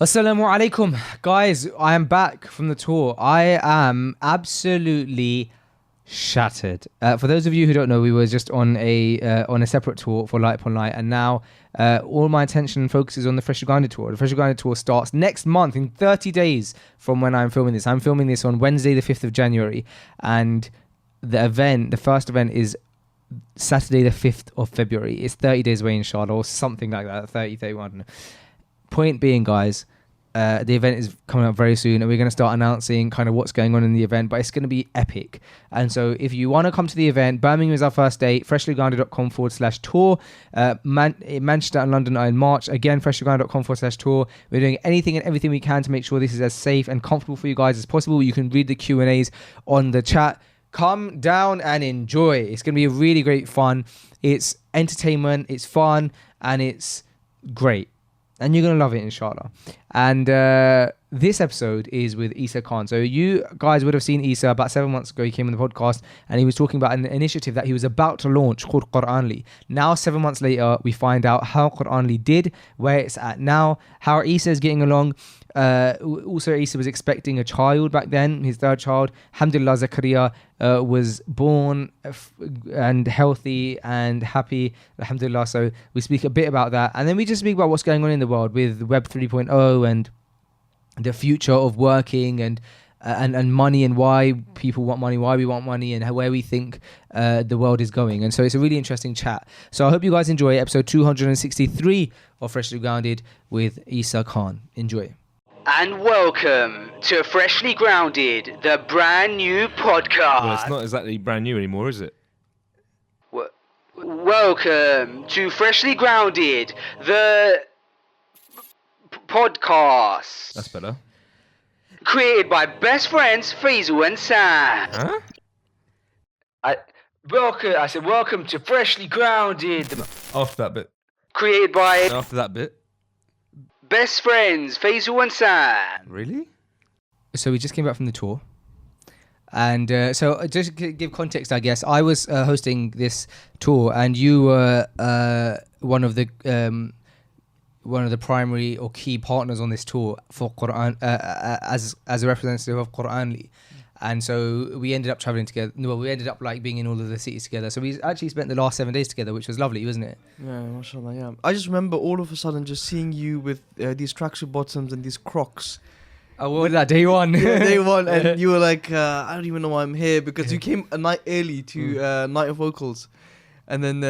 Assalamu alaikum, guys. I am back from the tour. I am absolutely shattered. For those of you who don't know, we were just on a separate tour for Light Upon Light, and now all my attention and focus is on the Freshly Grounded tour. The Freshly Grounded tour starts next month in 30 days from when I'm filming this. I'm filming this on Wednesday, the 5th of January, and the first event is Saturday, the 5th of February. It's 30 days away, inshallah, or something like that. 30, 31. I don't know. Point being, guys, the event is coming up very soon, and we're going to start announcing kind of what's going on in the event, but it's going to be epic. And so if you want to come to the event, Birmingham is our first date, freshlygrounded.com/tour. Manchester and London are in March. Again, freshlygrounded.com/tour. We're doing anything and everything we can to make sure this is as safe and comfortable for you guys as possible. You can read the Q&As on the chat. Come down and enjoy. It's going to be really great fun. It's entertainment, it's fun, and it's great. And you're going to love it, inshallah. And this episode is with Esa Khan. So you guys would have seen Esa about 7 months ago. He came on the podcast and he was talking about an initiative that he was about to launch called Quranly. Now, 7 months later, we find out how Quranly did, where it's at now, how Esa is getting along. Also, Esa was expecting a child back then, his third child. Alhamdulillah, Zakaria was born and healthy and happy, alhamdulillah. So we speak a bit about that, and then we just speak about what's going on in the world with Web 3.0 and the future of working and money, and why people want money, why we want money, and where we think the world is going. And so it's a really interesting chat. So I hope you guys enjoy episode 263 of Freshly Grounded with Esa Khan. Enjoy. And welcome to Freshly Grounded, the brand new podcast. Well, it's not exactly brand new anymore, is it? Welcome to Freshly Grounded, the podcast. That's better. Created by best friends Faisal and Sam. Huh? I said welcome to Freshly Grounded. After that bit. Created by After that bit. best friends Faisal and Sam. Really? So we just came back from the tour, and so just to give context, I guess I was hosting this tour, and you were one of the primary or key partners on this tour for Quran as a representative of Quranly. And so we ended up traveling together. Well, we ended up like being in all of the cities together. So we actually spent the last 7 days together, which was lovely, wasn't it? Yeah, mashallah, yeah. I just remember all of a sudden just seeing you with these tracksuit bottoms and these Crocs. Oh, what was that? Day one. Yeah, day one. And you were like, I don't even know why I'm here, because you came a night early to Night of Vocals. And then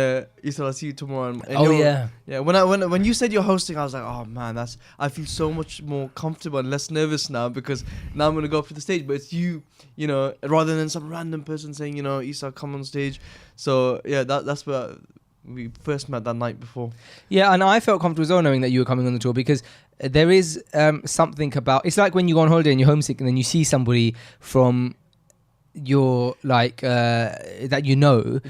you said, I'll see you tomorrow. And Oh, yeah. Yeah, when you said you're hosting, I was like, oh man, I feel so much more comfortable and less nervous now, because now I'm going to go up to the stage. But it's you know, rather than some random person saying, you know, Esa, come on stage. So yeah, that's where we first met that night before. Yeah, and I felt comfortable as well knowing that you were coming on the tour, because there is something about, it's like when you go on holiday and you're homesick and then you see somebody from your like that you know,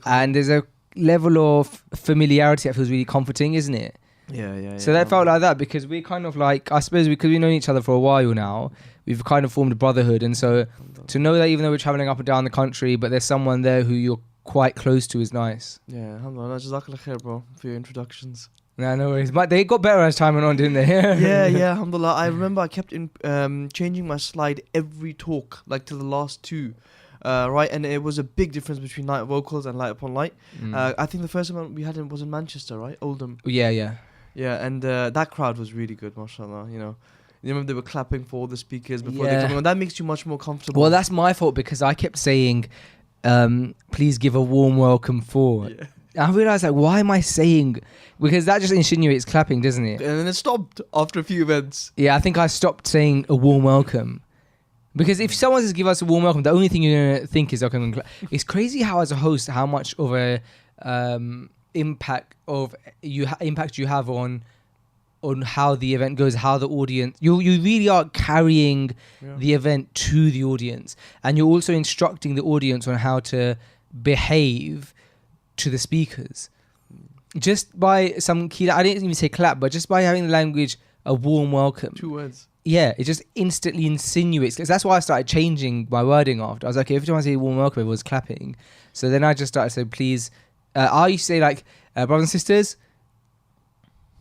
and there's a level of familiarity that feels really comforting, isn't it? Yeah. So that felt like that, because we kind of like, I suppose because we've known each other for a while now, we've kind of formed a brotherhood. And so to know that even though we're traveling up and down the country, but there's someone there who you're quite close to is nice. Yeah, alhamdulillah, jazakallah khair, bro, for your introductions. No worries. But they got better as time went on, didn't they? yeah, alhamdulillah. I remember I kept changing my slide every talk, like to the last two. Right, and it was a big difference between Night of Vocals and Light Upon Light. I think the first one we had was in Manchester, right? Oldham. Yeah, and that crowd was really good, mashallah. You know, you remember they were clapping for all the speakers before they come on. That makes you much more comfortable. Well, that's my fault, because I kept saying, please give a warm welcome for. Yeah. I realised, like, why am I saying? Because that just insinuates clapping, doesn't it? And then it stopped after a few events. Yeah, I think I stopped saying a warm welcome. Because if someone says give us a warm welcome, the only thing you're going to think is, okay, I'm gonna clap. It's crazy how, as a host, how much of a impact you have on how the event goes, how the audience, you really are carrying the event to the audience, and you're also instructing the audience on how to behave to the speakers. Just by some key, I didn't even say clap, but just by having the language, a warm welcome. 2 words. Yeah, it just instantly insinuates. Because that's why I started changing my wording after. I was like, okay, every time I say warm welcome, everyone's clapping. So then I just started saying, please, I used to say like, brothers and sisters,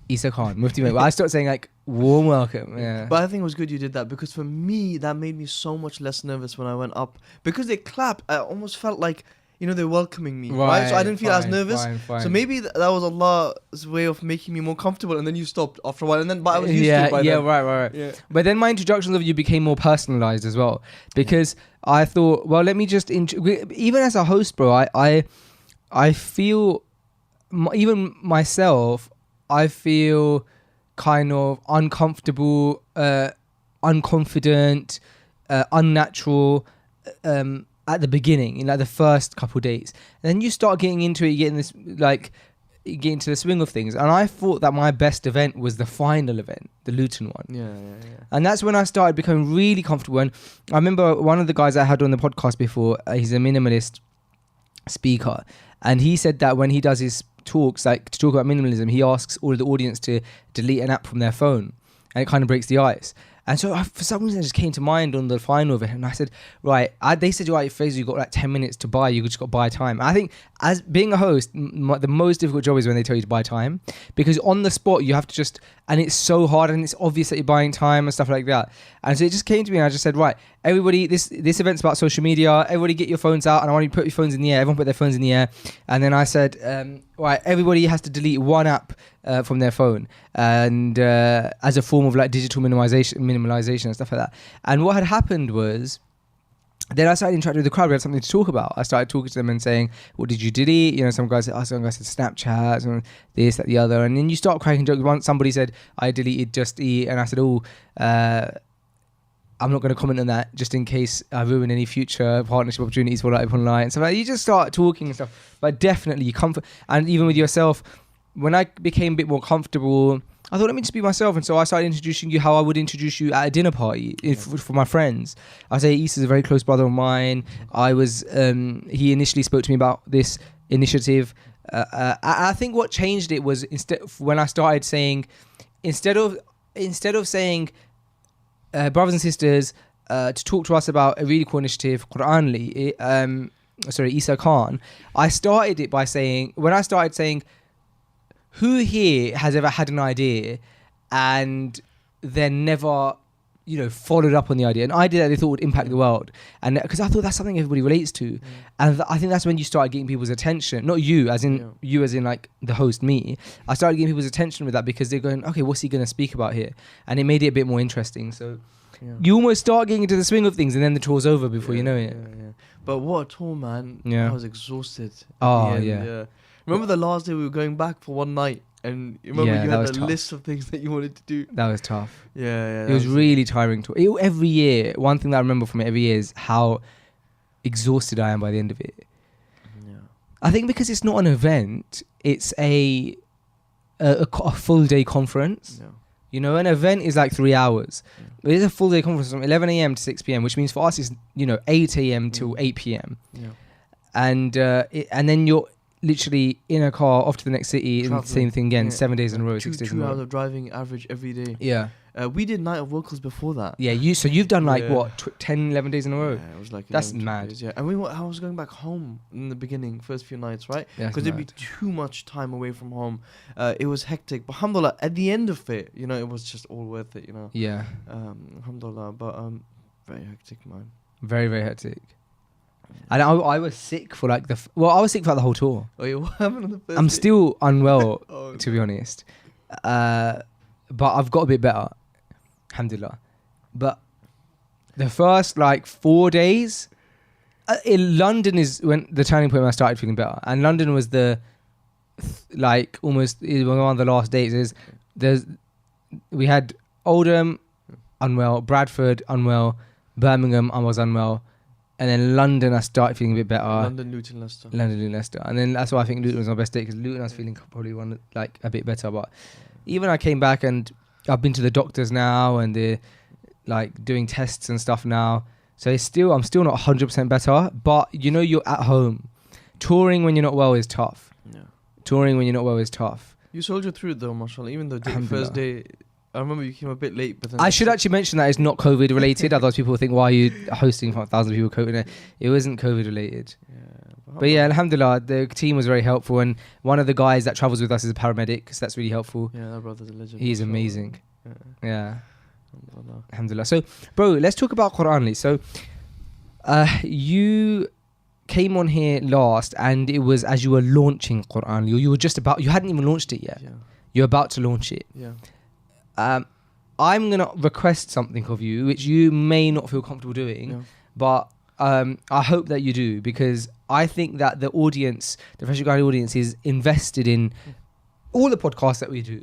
Esa Khan, Mufti mate. Well, I started saying like warm welcome. Yeah. But I think it was good you did that, because for me that made me so much less nervous when I went up, because they clap. I almost felt like, you know, they're welcoming me, right? So I didn't feel as nervous. Fine. So maybe that was Allah's way of making me more comfortable, and then you stopped after a while, and then but I was used to it by then. Right. Yeah. But then my introductions of you became more personalized as well, because I thought, well, let me just even as a host, bro, I feel even myself, I feel kind of uncomfortable, unconfident, unnatural at the beginning, in like the first couple of days. And then you start getting into it, you get into the swing of things. And I thought that my best event was the final event, the Luton one. Yeah. And that's when I started becoming really comfortable. And I remember one of the guys I had on the podcast before, he's a minimalist speaker. And he said that when he does his talks, like to talk about minimalism, he asks all of the audience to delete an app from their phone. And it kind of breaks the ice. And so for some reason it just came to mind on the final of it. And I said, right, they said, right, Faisal, you've got like 10 minutes to buy. You just got to buy time. And I think as being a host, the most difficult job is when they tell you to buy time. Because on the spot, you have to just, and it's so hard and it's obvious that you're buying time and stuff like that. And so it just came to me and I just said, right, everybody, this event's about social media. Everybody get your phones out and I want you to put your phones in the air. Everyone put their phones in the air. And then I said, right, everybody has to delete one app from their phone, and as a form of like digital minimalization and stuff like that. And what had happened was, then I started interacting with the crowd. We had something to talk about. I started talking to them and saying, "What did you delete?" You know, some guys said Snapchat, some this, that, the other. And then you start cracking jokes. Once somebody said, "I deleted Just Eat," and I said, "Oh, I'm not going to comment on that, just in case I ruin any future partnership opportunities for Light Upon Light." And so you just start talking and stuff. But definitely, you comfort, and even with yourself. When I became a bit more comfortable, I thought, let me just be myself. And so I started introducing you how I would introduce you at a dinner party for my friends. I say Isa's a very close brother of mine. He initially spoke to me about this initiative. I think what changed it was when I started saying, instead of saying, brothers and sisters, to talk to us about a really cool initiative, Quranly, Esa Khan, I started it by saying, who here has ever had an idea and then never, followed up on the idea? An idea that they thought would impact the world. And because I thought that's something everybody relates to. And I think that's when you started getting people's attention. Not you, as in like the host, me. I started getting people's attention with that because they're going, okay, what's he going to speak about here? And it made it a bit more interesting. So you almost start getting into the swing of things and then the tour's over before you know it. Yeah. But what a tour, man. Yeah. I was exhausted. Oh, yeah. Remember the last day we were going back for one night, and remember you had a list of things that you wanted to do? That was tough. Yeah. It was really tiring. Every year, one thing that I remember from it every year is how exhausted I am by the end of it. Yeah. I think because it's not an event, it's a full day conference. Yeah. An event is like 3 hours. Yeah. It's a full day conference from 11 a.m. to 6 p.m., which means for us it's 8 a.m. till 8 p.m. Yeah. And then you're literally in a car off to the next city and the same thing again, 7 days in a row, 6 days in a row. 2 hours of driving average every day. Yeah. We did night of vocals before that. Yeah, you've done like what, 10, 11 days in a row? Yeah, it was like that's mad. Days, yeah. And I was going back home in the beginning, first few nights, right? Because there'd be too much time away from home. It was hectic, but alhamdulillah, at the end of it, it was just all worth it, Yeah. Alhamdulillah, but very hectic, man. Very, very hectic. And I was sick for like I was sick for the whole tour. Oh yeah, what happened on the first I'm day? still unwell, to be honest. But I've got a bit better, alhamdulillah. But the first 4 days in London is when the turning point when I started feeling better. And London was almost one of the last days. We had Oldham unwell, Bradford unwell, Birmingham I was unwell. And then London, I started feeling a bit better. London, Luton, Leicester. And then that's why I think Luton was my best day, because Luton I was feeling probably a bit better. But even I came back and I've been to the doctors now and they're doing tests and stuff now. So I'm still not 100% better. But you're at home. Touring when you're not well is tough. Yeah. You soldiered through it though, mashallah. Even though the first day, I remember you came a bit late, but then I should actually mention that it's not COVID related. Otherwise people will think, why are you hosting for 1,000 people COVID? It wasn't COVID related. Yeah, But yeah, alhamdulillah, the team was very helpful, and one of the guys that travels with us is a paramedic, so that's really helpful. Yeah, that brother's a legend. He's mashallah. amazing. Yeah. Yeah, Alhamdulillah. alhamdulillah. So, bro, let's talk about Quran. So, you came on here last, and it was as you were launching Quran. You were just about, you hadn't even launched it yet. Yeah. You're about to launch it. Yeah. I'm gonna request something of you, which you may not feel comfortable doing, Yeah. but I hope that you do, because I think that the audience, the Freshly Grounded audience, is invested in all the podcasts that we do.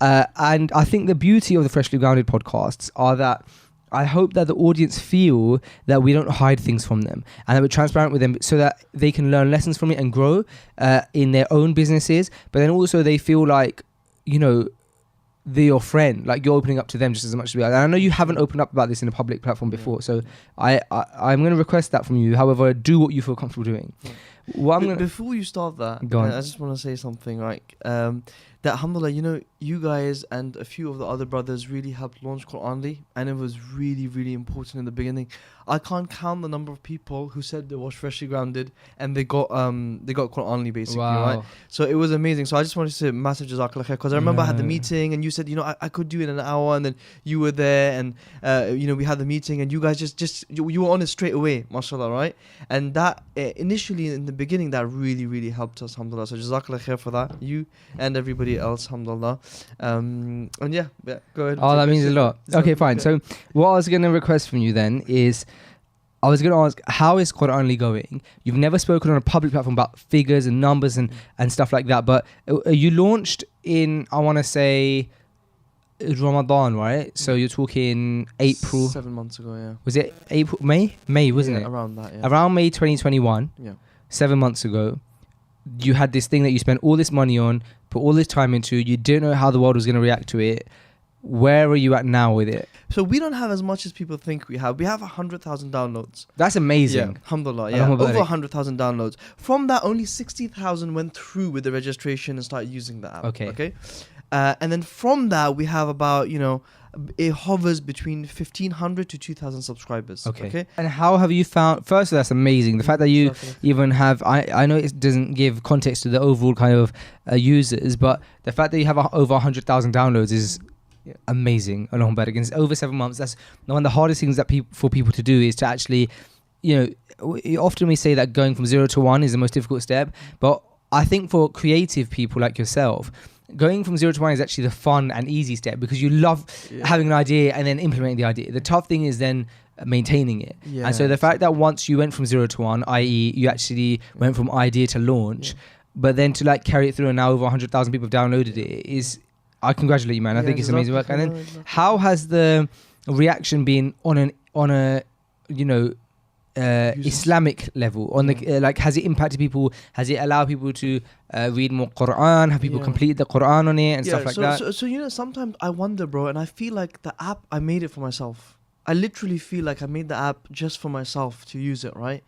Yeah. And I think the beauty of the Freshly Grounded podcasts are that I hope that the audience feel that we don't hide things from them, and that we're transparent with them, so that they can learn lessons from it and grow in their own businesses. But then also they feel like, you know, they're your friend, like you're opening up to them just as much as we are. And I know you haven't opened up about this in a public platform before, so I'm going to request that from you. However, do what you feel comfortable doing. Yeah. What I'm gonna, Before you start that, Go on. I just want to say something, right? That alhamdulillah, you know, you guys and a few of the other brothers really helped launch Quranly, and it was really, really important in the beginning. I can't count the number of people who said they watched Freshly Grounded and they got Quranly basically, right? wow. So it was amazing. So I just wanted to say massive jazakallah khair, because I remember I had the meeting and you said, you know, I could do it in an hour, and then you were there, and you know, we had the meeting and you guys you were on it straight away, mashallah, right? And that initially in the beginning, that really, really helped us, alhamdulillah. So jazakallah khair for that, you and everybody else, alhamdulillah. And yeah, go ahead. Oh, that means a lot. Okay, fine. So what I was going to request from you then is, I was going to ask, how is Quranly going? You've never spoken on a public platform about figures and numbers and stuff like that, but you launched in, I want to say, Ramadhaan, right? So you're talking April. 7 months ago, yeah. Was it April? May, wasn't Yeah, it? around that, yeah. Around May 2021, Yeah. 7 months ago, you had this thing that you spent all this money on, put all this time into, you didn't know how the world was going to react to it. Where are you at now with it? So we don't have as much as people think we have. We have 100,000 downloads. That's amazing. Yeah, alhamdulillah, yeah. Alhamdulillah. Over 100,000 downloads. From that, only 60,000 went through with the registration and started using the app. Okay. And then from that, we have about, you know, it hovers between 1,500 to 2,000 subscribers. Okay. And how have you found, first, that's amazing. The fact that you even have, I know it doesn't give context to the overall kind of users, but the fact that you have over 100,000 downloads is amazing. Allahu Barak. It's over 7 months. That's one of the hardest things that for people to do, is to actually, you know, often we say that going from 0 to 1 is the most difficult step, but I think for creative people like yourself, going from 0 to 1 is actually the fun and easy step, because you love having an idea and then implementing the idea. The tough thing is then maintaining it. Yeah, and so the fact that once you went from 0 to 1, i.e. you actually went from idea to launch, but then to like carry it through, and now over 100,000 people have downloaded it, is, I congratulate you, man. I think it's amazing work. And then how has the reaction been on a you know, Islamic level, on the like, has it impacted people? Has it allowed people to read more Quran? Have people completed the Quran on it and stuff like that? So you know, sometimes I wonder, bro, and I feel like the app, I made it for myself. I literally feel like I made the app just for myself to use it, right?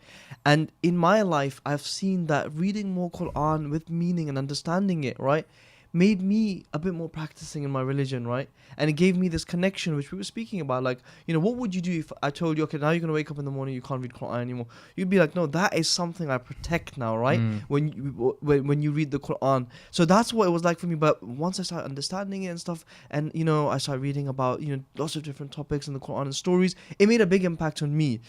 And in my life, I've seen that reading more Quran with meaning and understanding it, right, made me a bit more practicing in my religion, right? And it gave me this connection, which we were speaking about. Like, you know, what would you do if I told you, okay, now you're going to wake up in the morning, you can't read Quran anymore? You'd be like, no, that is something I protect now, right? When you read the Quran. So that's what it was like for me. But once I started understanding it and stuff, and, you know, I started reading about, you know, lots of different topics in the Quran and stories, it made a big impact on me.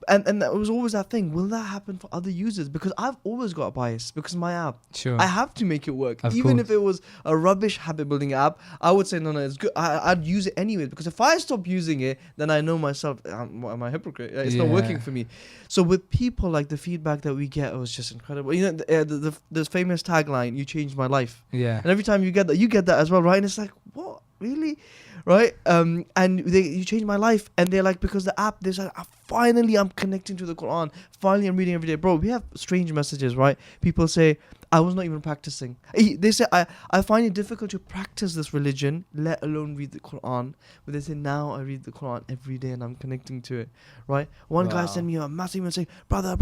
And that was always that thing. Will that happen for other users? Because I've always got a bias, because my app, Sure. I have to make it work. Of Even course. if it was a rubbish habit building app, I would say no, it's good. I'd use it anyways, because if I stop using it, then I know myself, am I a hypocrite? It's not working for me. So with people, like, the feedback that we get was just incredible. You know, the famous tagline, "You changed my life." Yeah. And every time you get that as well, right? And it's like, what, really, right? And you changed my life, and they're like, because the app, there's like, finally I'm connecting to the Quran. Finally I'm reading every day, bro. We have strange messages, right? People say, I was not even practicing. They say I find it difficult to practice this religion, let alone read the Quran. But they say now I read the Quran every day and I'm connecting to it, right? One guy sent me a massive email saying, brother,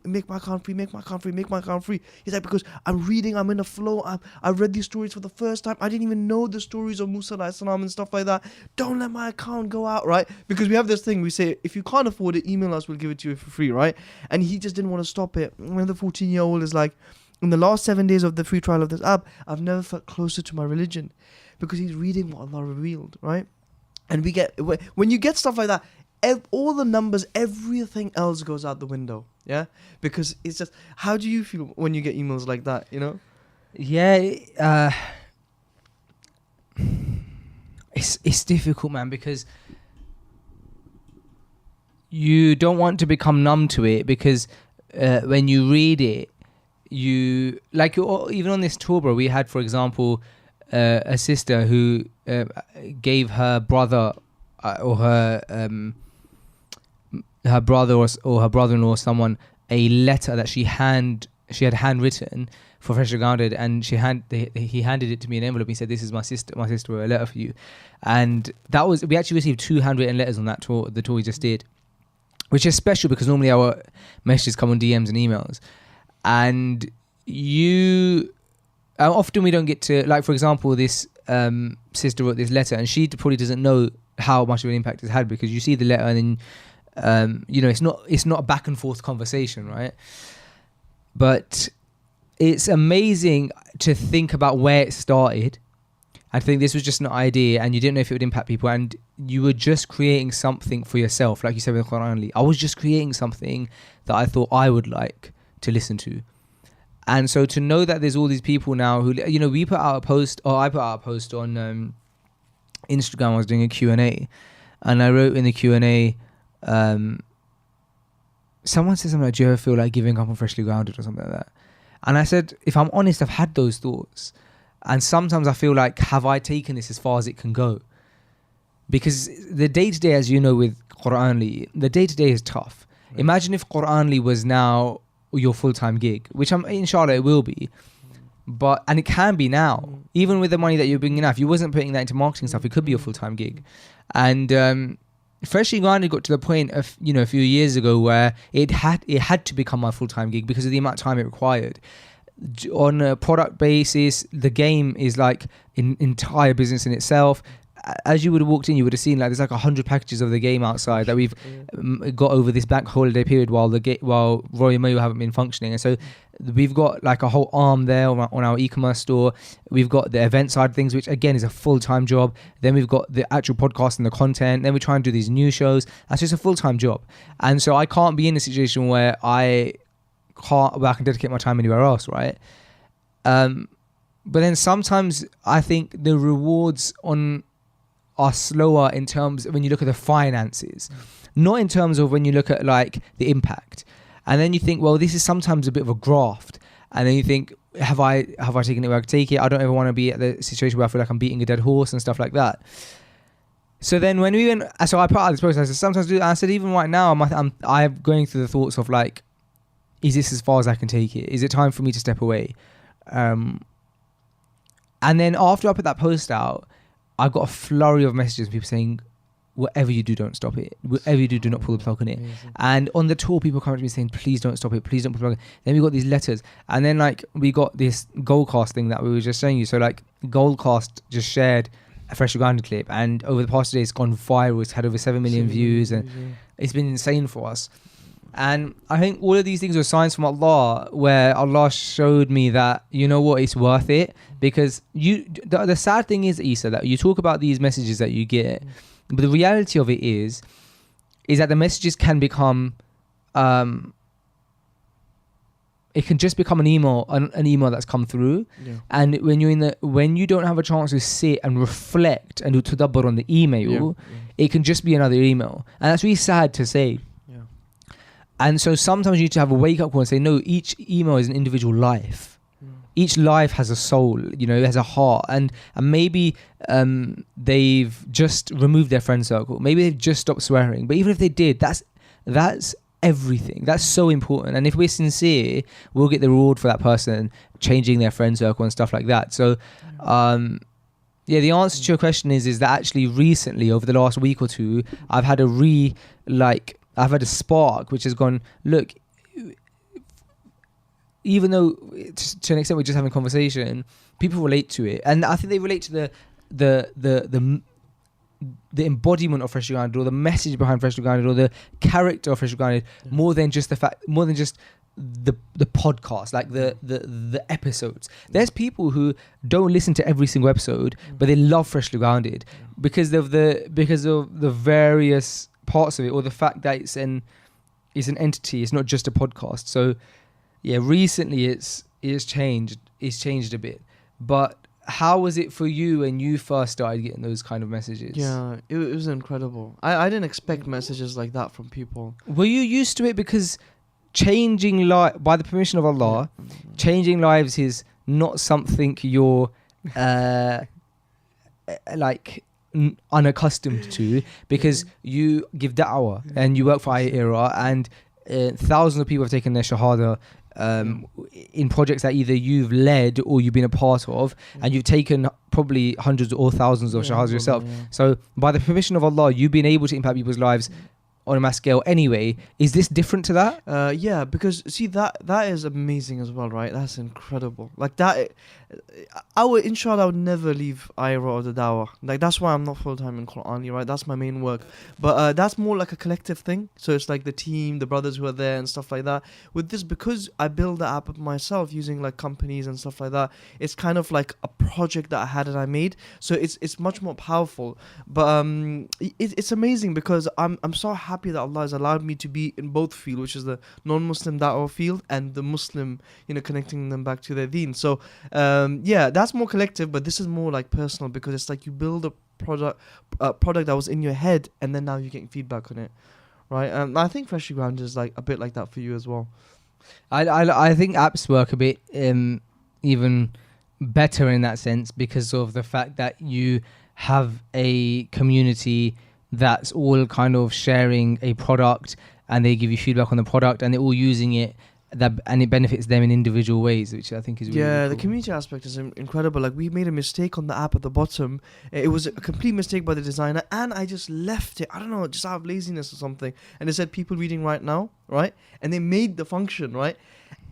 make my account free, make my account free, make my account free. He's like, because I'm reading, I'm in a flow, I've read these stories for the first time. I didn't even know the stories of Musa alayhi salam and stuff like that. Don't let my account go out, right? Because we have this thing, we say, if you can't afford it, email us, we'll give it to you for free, right? And he just didn't want to stop it. When the 14-year-old is like, in the last 7 days of the free trial of this app, I've never felt closer to my religion, because he's reading what Allah revealed, right? And we get, when you get stuff like that, all the numbers, everything else goes out the window, yeah? Because it's just, how do you feel when you get emails like that, you know? Yeah, it's difficult, man, because you don't want to become numb to it, because when you read it, you like, even on this tour, bro, we had, for example, a sister who gave her brother or her brother or her brother-in-law or someone a letter that she had handwritten for Freshly Grounded, and he handed it to me in an envelope. He said, "This is my sister wrote a letter for you," and we actually received 2 handwritten letters on that tour, the tour we just did, which is special because normally our messages come on DMs and emails. And often we don't get to, like, for example, this sister wrote this letter, and she probably doesn't know how much of an impact it's had, because you see the letter and then, it's not a back and forth conversation, right? But it's amazing to think about where it started. I think this was just an idea, and you didn't know if it would impact people, and you were just creating something for yourself, like you said with the Quran only. I was just creating something that I thought I would like to listen to. And so to know that there's all these people now who, we put out a post, or I put out a post on Instagram. I was doing a Q&A, and I wrote in the Q&A, someone said something like, "Do you ever feel like giving up on Freshly Grounded?" or something like that. And I said, if I'm honest, I've had those thoughts. And sometimes I feel like, have I taken this as far as it can go? Because the day-to-day, as you know, with Quranly, the day-to-day is tough. Right. Imagine if Quranly was now your full-time gig, which inshallah it will be. And it can be now. Even with the money that you're bringing out, if you wasn't putting that into marketing stuff, it could be your full-time gig. And Freshly Grounded got to the point of, a few years ago where it had to become my full-time gig because of the amount of time it required. On a product basis, the game is like an entire business in itself. As you would have walked in, you would have seen like there's like 100 packages of the game outside that we've got over this bank holiday period while Royal Mail haven't been functioning. And so we've got like a whole arm there on our e-commerce store. We've got the event side of things, which again is a full-time job. Then we've got the actual podcast and the content. Then we try and do these new shows. That's just a full-time job. And so I can't be in a situation where I can dedicate my time anywhere else, right? But then sometimes I think the rewards are slower in terms when you look at the finances, not in terms of when you look at like the impact. And then you think, well, this is sometimes a bit of a graft. And then you think, have I taken it where I could take it? I don't ever want to be at the situation where I feel like I'm beating a dead horse and stuff like that. So then when we went, so I put out this post, I said, sometimes I said, even right now, I'm going through the thoughts of like, is this as far as I can take it? Is it time for me to step away? And then after I put that post out, I got a flurry of messages, people saying, whatever you do, don't stop it. Whatever you do, do not pull the plug on it. Amazing. And on the tour, people come to me saying, please don't stop it. Please don't pull the plug on it. Then we got these letters. And then like we got this Goldcast thing that we were just showing you. So like Goldcast just shared a Freshly Grounded clip. And over the past 2 days, it's gone viral. It's had over 7 million views. And it's been insane for us. And I think all of these things were signs from Allah, where Allah showed me that, you know what, it's worth it. Because the sad thing is, Esa, that you talk about these messages that you get, but the reality of it is that the messages can become, it can just become an email that's come through. Yeah. And when you don't have a chance to sit and reflect and do tadabbur on the email, it can just be another email. And that's really sad to say. And so sometimes you need to have a wake-up call and say, no, each email is an individual life. Each life has a soul, it has a heart. And maybe they've just removed their friend circle. Maybe they've just stopped swearing. But even if they did, that's everything. That's so important. And if we're sincere, we'll get the reward for that person. changing their friend circle and stuff like that. So, yeah, the answer to your question is that actually recently, over the last week or two, I've had a spark which has gone, look, even though to an extent we're just having a conversation, people relate to it, and I think they relate to the embodiment of Freshly Grounded, or the message behind Freshly Grounded, or the character of Freshly Grounded, more than just the podcast, like the episodes. There's people who don't listen to every single episode, but they love Freshly Grounded because of the various parts of it, or the fact that it's an entity. It's not just a podcast. So yeah, recently it's changed a bit. But how was it for you when you first started getting those kind of messages? Yeah, it was incredible. I didn't expect messages like that from people. Were you used to it? Because changing by the permission of Allah, changing lives is not something you're unaccustomed to, because you give da'wah and you work for Era, and thousands of people have taken their shahada in projects that either you've led or you've been a part of, and you've taken probably hundreds or thousands of shahadas yourself. So by the permission of Allah, you've been able to impact people's lives on a mass scale anyway. Is this different to that? Yeah, because see, that is amazing as well, right? That's incredible. Like that, I would never leave IRA or the Dawah. Like that's why I'm not full time in Qur'ani, right? That's my main work. But that's more like a collective thing. So it's like the team, the brothers who are there and stuff like that. With this, because I build the app up myself using like companies and stuff like that, it's kind of like a project that I had and I made. So it's much more powerful. But it's amazing because I'm so happy that Allah has allowed me to be in both field, which is the non-Muslim da'wah field and the Muslim, connecting them back to their deen. So yeah, that's more collective, but this is more like personal, because it's like you build a product that was in your head, and then now you're getting feedback on it, right? I think Freshly Grounded is like a bit like that for you as well. I think apps work a bit even better in that sense, because of the fact that you have a community that's all kind of sharing a product, and they give you feedback on the product, and they're all using it, and it benefits them in individual ways, which I think is really cool. The community aspect is incredible. Like, we made a mistake on the app at the bottom. It was a complete mistake by the designer, and I just left it, I don't know, just out of laziness or something, and it said people reading right now, right? And they made the function, right?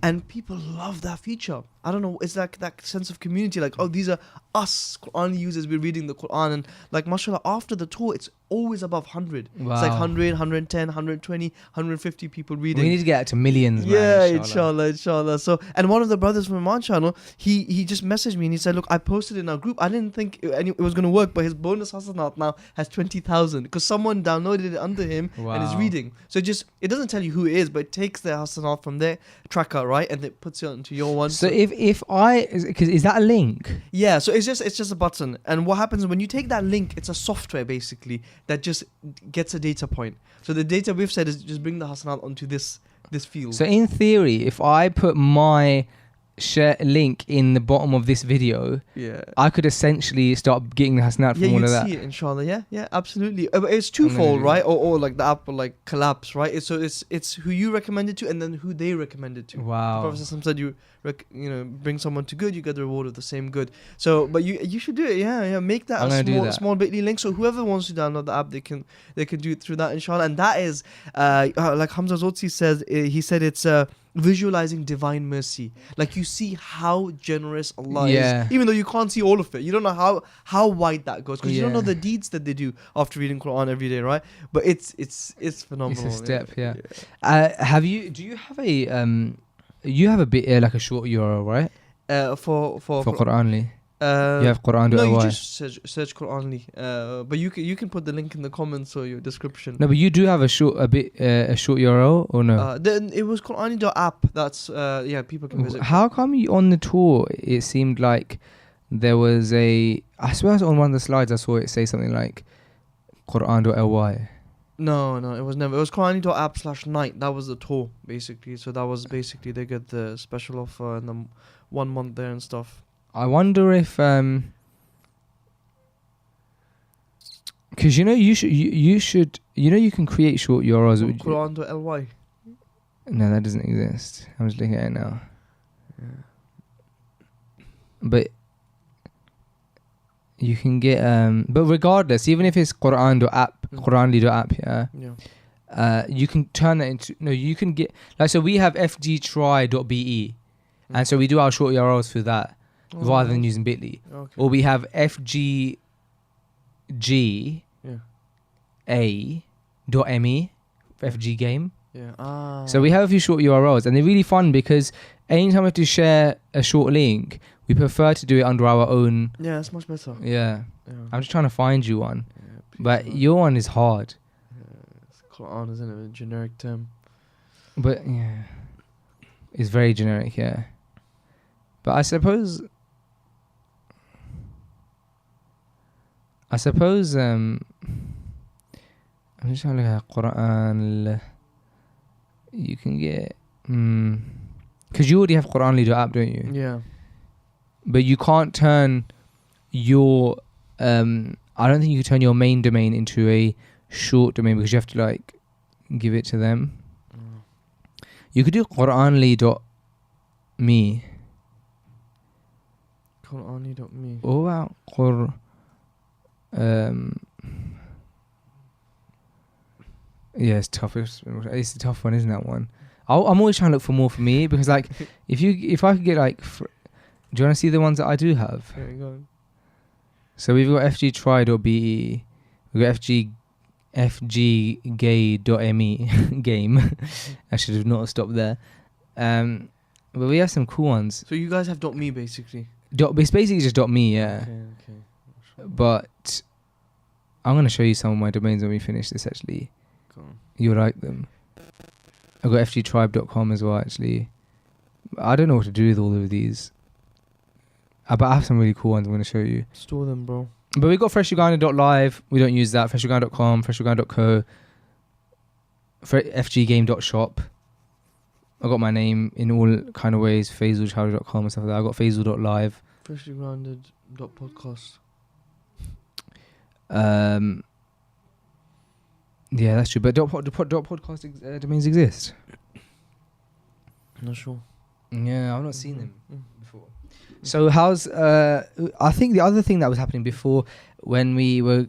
And people love that feature. I don't know, it's like that sense of community, like, oh, these are us Quran users, we're reading the Quran. And like, mashallah, after the tour, it's always above 100. Wow. It's like 100, 110, 120, 150 people reading. We need to get it to millions, yeah, man, inshallah. So, and one of the brothers from our channel, he just messaged me and he said, look, I posted in our group. I didn't think it was going to work, but his bonus hasanat now has 20,000 because someone downloaded it under him and is reading. So it doesn't tell you who it is, but it takes their hasanat from their tracker, right? And it puts it onto your one. So is that a link? Yeah, so it's just a button. And what happens when you take that link, it's a software basically that just gets a data point. So the data we've said is just bring the hasanat onto this field. So in theory, if I put my share link in the bottom of this video, I could essentially start getting the hasanat from all of that. Yeah, you see it, inshallah. Yeah, absolutely. But it's twofold, right? Or like the app will like collapse, right? It's who you recommend it to, and then who they recommend it to. Wow. The Prophet said you bring someone to good, you get the reward of the same good. So, but you should do it. Yeah. Make that a small bitly link. So whoever wants to download the app, they can do it through that, inshallah. And that is like Hamza Zotsi says. He said it's visualizing divine mercy. Like, you see how generous Allah is, even though you can't see all of it. You don't know how wide that goes, because you don't know the deeds that they do after reading Quran every day, right? But it's phenomenal. It's a step, do you have a you have a bit like a short URL, right? For Quranly. You have Quran. No, you just search Quranly. But you can put the link in the comments or your description. No, but you do have a short URL, or no? Then it was Qurani.app. That's people can visit. How come on the tour it seemed like there was I swear on one of the slides I saw it say something like Quran.ly. No, it was never. It was Qurani.app/night. That was the tour basically. So that was basically they get the special offer and the 1 month there and stuff. I wonder if because you should you can create short URLs. Quran.ly. No, that doesn't exist. I'm just looking at it now. but you can get but regardless, even if it's Quran.app, Quranly.app, yeah. You can turn that into you can get like, so we have fgtry.be, and so we do our short URLs through that rather than using Bitly. Okay. Or we have fgga.me, FG game. Yeah. So we have a few short URLs, and they're really fun because anytime we have to share a short link, we prefer to do it under our own. Yeah, it's much better. Yeah. Yeah. I'm just trying to find you one, Yeah, please but don't. your one is hard. It's Quran, isn't it? A generic term. But yeah, it's very generic. Yeah, but I suppose. I'm just trying to look at Quran. You can get because you already have Quranly.app, don't you? Yeah. But you can't turn your I don't think you can turn your main domain into a short domain because you have to like give it to them. You could do Quranly.me. Quranly.me. What about yeah, it's tough. It's a tough one, isn't that one? I'm always trying to look for more for me because like if I could get like do you want to see the ones that I do have? There you go. So we've got fgtry.be, we've got fggay.me game. I should have not stopped there. But we have some cool ones. So you guys have .me basically. It's basically just .me, yeah. Okay. But I'm gonna show you some of my domains when we finish this. Actually, Go on. you'll like them. I've got fgtribe.com as well. Actually, I don't know what to do with all of these. But I have some really cool ones I'm going to show you. Store them, bro. But we've got freshuganda.live. We don't use that. freshuganda.com, freshuganda.co, fggame.shop. I got my name in all kind of ways. Faisalchowdhury.com and stuff like that. I got faisal.live. Freshlygrounded.podcast. Yeah, that's true. But podcast domains exist. Not sure. Yeah, I've not seen them before. So how's I think the other thing that was happening before when we were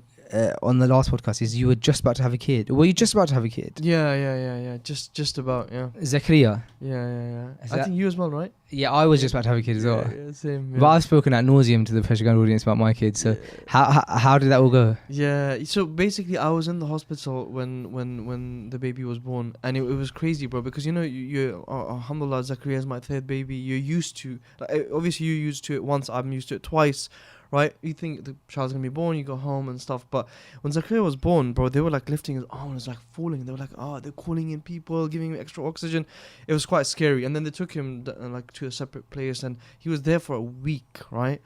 on the last podcast is you were just about to have a kid. Were you just about to have a kid? Yeah. Just about, yeah. Zakaria. Yeah. Is I that- think you as well, right? Yeah, I was just about to have a kid as well. Yeah, same. Yeah. But I've spoken ad nauseum to the Pressure Gun audience about my kids. So how did that all go? Yeah, so basically I was in the hospital when the baby was born, and it was crazy, bro, because you alhamdulillah, Zakaria is my third baby. You're used to, like, obviously you're used to it once, I'm used to it twice, right? You think the child's gonna be born, you go home and stuff, but when Zakaria was born, bro, they were like lifting his arm, it was like falling, they were like, they're calling in people, giving him extra oxygen. It was quite scary. And then they took him like to a separate place, and he was there for a week, right?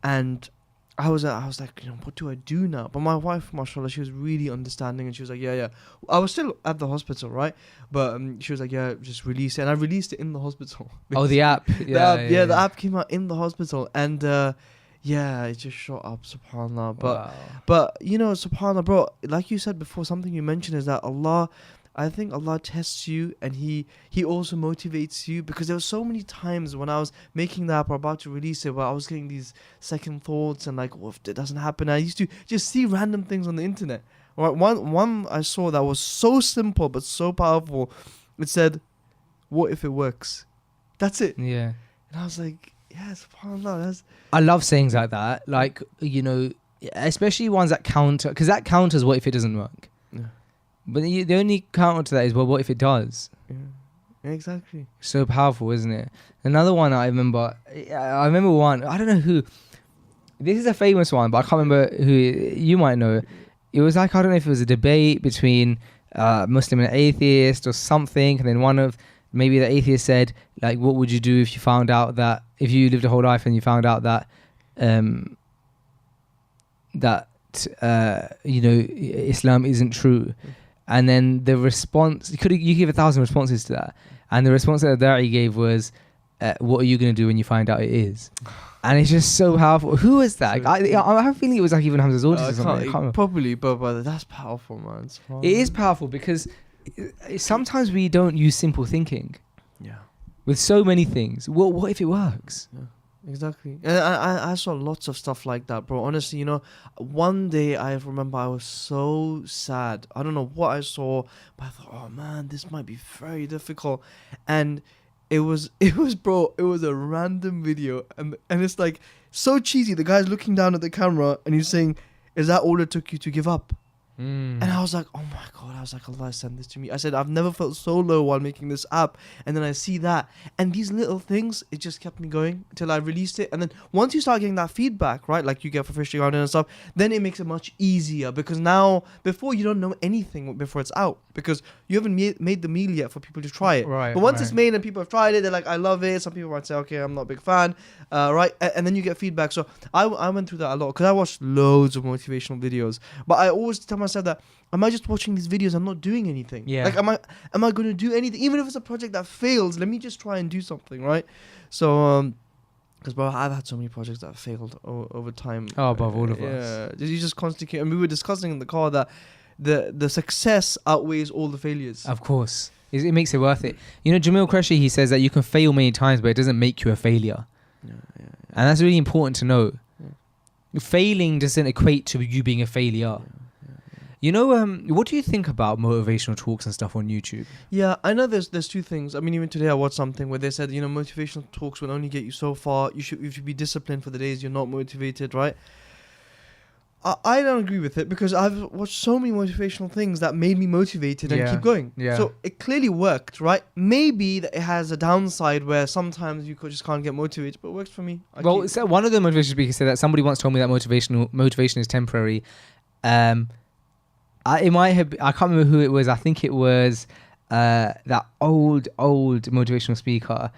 And I was like, what do I do now? But my wife, mashallah, she was really understanding, and she was like, yeah. I was still at the hospital, right? But she was like, yeah, just release it. And I released it in the hospital. Oh, the app. The app came out in the hospital, and yeah, it just shot up, subhanallah. But subhanallah, bro, like you said before, something you mentioned is that I think Allah tests you, and He also motivates you, because there were so many times when I was making the app or about to release it where I was getting these second thoughts and like, what if it doesn't happen? I used to just see random things on the internet. Right, one I saw that was so simple but so powerful. It said, "What if it works?" That's it. Yeah. And I was like, yeah, subhanallah. I love sayings like that. Like, especially ones that counter, because that counters what if it doesn't work. Yeah. But the only counter to that is, well, what if it does? Yeah, exactly. So powerful, isn't it? Another one I remember one, I don't know who, this is a famous one, but I can't remember who, you might know. It was like, I don't know if it was a debate between Muslim and atheist or something, and then maybe the atheist said, like, what would you do if you found out that, if you lived a whole life and you found out that, Islam isn't true? And then the response, you give 1,000 responses to that, and the response that Dari gave was, what are you going to do when you find out it is? And it's just so powerful. Who is that? I have a feeling it was like even Hamza's audience or something. I can't remember. Probably, but that's powerful, man. It is powerful because sometimes we don't use simple thinking. Yeah. With so many things. What if it works? Yeah. Exactly. And I saw lots of stuff like that, bro. Honestly, you know, one day I remember I was so sad. I don't know what I saw, but I thought, oh man, this might be very difficult. And it was, bro, it was a random video. And it's like so cheesy. The guy's looking down at the camera and he's saying, is that all it took you to give up? And I was like, oh my God, I was like, Allah send this to me. I said, I've never felt so low while making this app. And then I see that. And these little things, it just kept me going until I released it. And then once you start getting that feedback, right, like you get for Freshly Grounded and stuff, then it makes it much easier. Because now, before you don't know anything before it's out. Because you haven't made the meal yet for people to try it. Right. But once it's made and people have tried it, they're like, I love it. Some people might say, okay, I'm not a big fan. Right. And then you get feedback. So I went through that a lot because I watched loads of motivational videos. But I always tell myself that, am I just watching these videos? I'm not doing anything. Yeah. Like, am I going to do anything? Even if it's a project that fails, let me just try and do something, right? So, because, bro, I've had so many projects that have failed over time. Oh, above all of us. Yeah. You just constantly, and we were discussing in the car that the success outweighs all the failures. Of course. It makes it worth it. You know, Jamil Qureshi, he says that you can fail many times, but it doesn't make you a failure. Yeah. And that's really important to know. Yeah. Failing doesn't equate to you being a failure. You know, what do you think about motivational talks and stuff on YouTube? Yeah, I know there's two things. I mean, even today I watched something where they said, you know, motivational talks will only get you so far. You should be disciplined for the days you're not motivated, right? I don't agree with it because I've watched so many motivational things that made me motivated and keep going. Yeah. So it clearly worked, right? Maybe that it has a downside where sometimes you just can't get motivated, but it works for me. So one of the motivational speakers said that somebody once told me that motivation is temporary. It might have. I can't remember who it was. I think it was that old motivational speaker,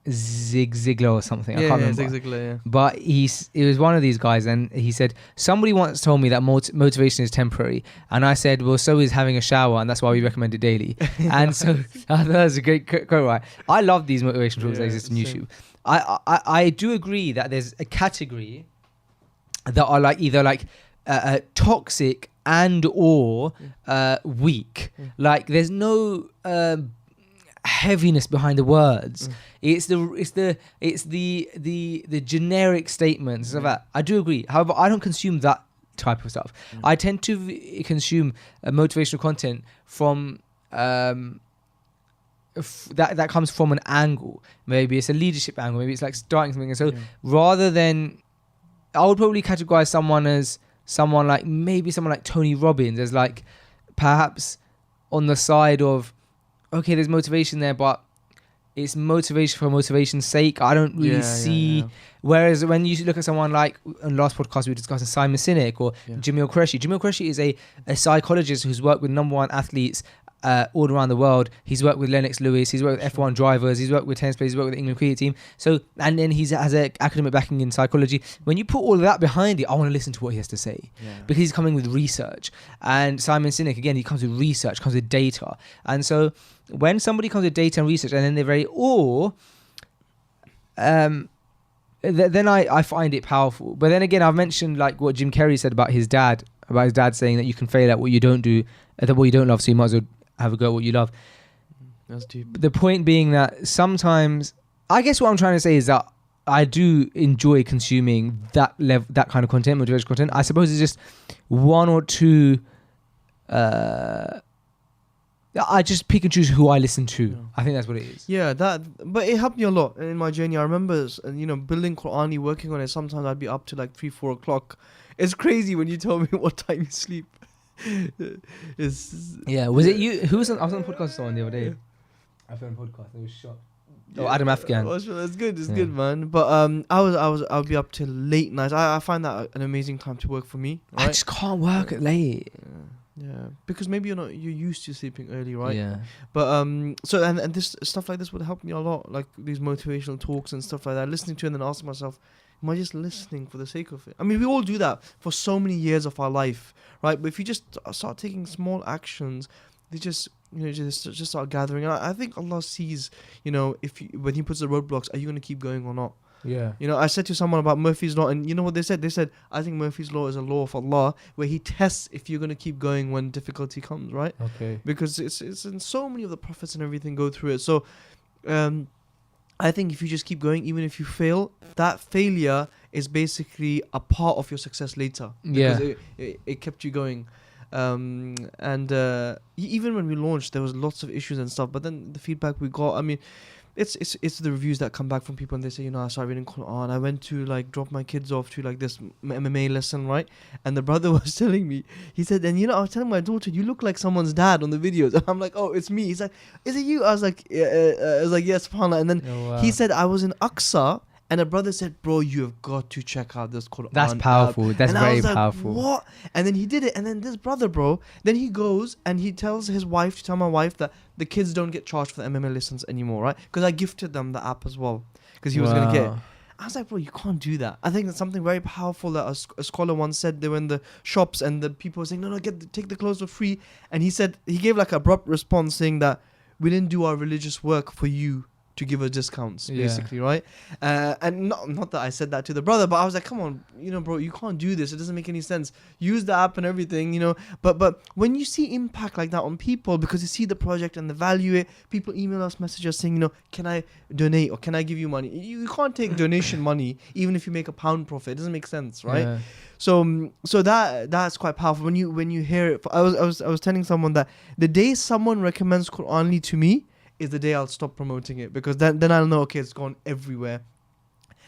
Zig Ziglar or something. I can't remember. Zig Ziglar, yeah. But it was one of these guys, and he said somebody once told me that motivation is temporary, and I said, well, so is having a shower, and that's why we recommend it daily. And so that was a great quote, right? I love these motivational talks that exist on YouTube. I do agree that there's a category that are like either like toxic and or weak. Like there's no heaviness behind the words. It's the generic statements of that. I do agree. However, I don't consume that type of stuff. I tend to consume motivational content from that comes from an angle. Maybe it's a leadership angle. Maybe it's like starting something. And so rather than, I would probably categorize someone like Tony Robbins as like perhaps on the side of, okay, there's motivation there, but it's motivation for motivation's sake. I don't really see. Whereas when you look at someone like, in the last podcast we were discussing Simon Sinek or Jamil Qureshi. Jamil Qureshi is a psychologist who's worked with number one athletes all around the world. He's worked with Lennox Lewis. He's worked with F1 drivers. He's worked with tennis players. He's worked with the England cricket team. So, and then he has an academic backing in psychology. When you put all of that behind it, I want to listen to what he has to say because he's coming with research. And Simon Sinek, again, he comes with research, comes with data. And so when somebody comes with data and research and then they're very, then I find it powerful. But then again, I've mentioned like what Jim Carrey said about his dad saying that you can fail at what you don't do, at what you don't love, so you might as well have a go at what you love. That's deep. The point being that sometimes, I guess what I'm trying to say is that I do enjoy consuming that kind of content, motivational content. I suppose it's just one or two. I just pick and choose who I listen to. Yeah. I think that's what it is. Yeah, but it helped me a lot in my journey. I remember, building Qur'ani, working on it. Sometimes I'd be up to like 3-4 o'clock. It's crazy when you told me what time you sleep. Was it you? Who was on? I was on a podcast the other day. I found a podcast. It was shot. Adam Afghan. That's good. It's good, man. But I'll be up till late nights. I find that an amazing time to work for me. Right? I just can't work at late. Yeah, because maybe you're used to sleeping early, right? Yeah. But so and this stuff like this would help me a lot, like these motivational talks and stuff like that. Listening to it and then asking myself, am I just listening for the sake of it? I mean, we all do that for so many years of our life, right? But if you just start taking small actions, they just start gathering. And I think Allah sees, when He puts the roadblocks, are you going to keep going or not? Yeah. I said to someone about Murphy's Law, and you know what they said? They said, I think Murphy's Law is a law of Allah where He tests if you're going to keep going when difficulty comes, right? Okay. Because it's in so many of the prophets and everything go through it. So I think if you just keep going, even if you fail, that failure is basically a part of your success later. Yeah. Because it kept you going. Even when we launched, there was lots of issues and stuff. But then the feedback we got, I mean, it's the reviews that come back from people and they say, you know, I started reading Quran. I went to like drop my kids off to like this MMA lesson, right? And the brother was telling me, he said, and you know, I was telling my daughter, you look like someone's dad on the videos. And I'm like, oh, it's me. He's like, is it you? I was like, yes, subhanAllah. And then he said, I was in Aqsa. And a brother said, bro, you have got to check out this Quran. That's powerful. That's and very I was like, powerful. What? And then he did it. And then this brother, bro, then he goes and he tells his wife to tell my wife that the kids don't get charged for the MMA lessons anymore, right? Because I gifted them the app as well. Because he was going to get it. I was like, bro, you can't do that. I think that's something very powerful that a scholar once said. They were in the shops and the people were saying, no, take the clothes for free. And he said, he gave like an abrupt response saying that we didn't do our religious work for you to give us discounts, basically, right? And not that I said that to the brother, but I was like, come on, you know, bro, you can't do this. It doesn't make any sense. Use the app and everything, you know. But when you see impact like that on people, because you see the project and they value it, people email us, message us saying, you know, can I donate or can I give you money? You can't take donation money, even if you make £1 profit. It doesn't make sense, right? Yeah. So that's quite powerful. When you hear it, I was telling someone that the day someone recommends Quranly to me is the day I'll stop promoting it, because then I'll know, okay, it's gone everywhere,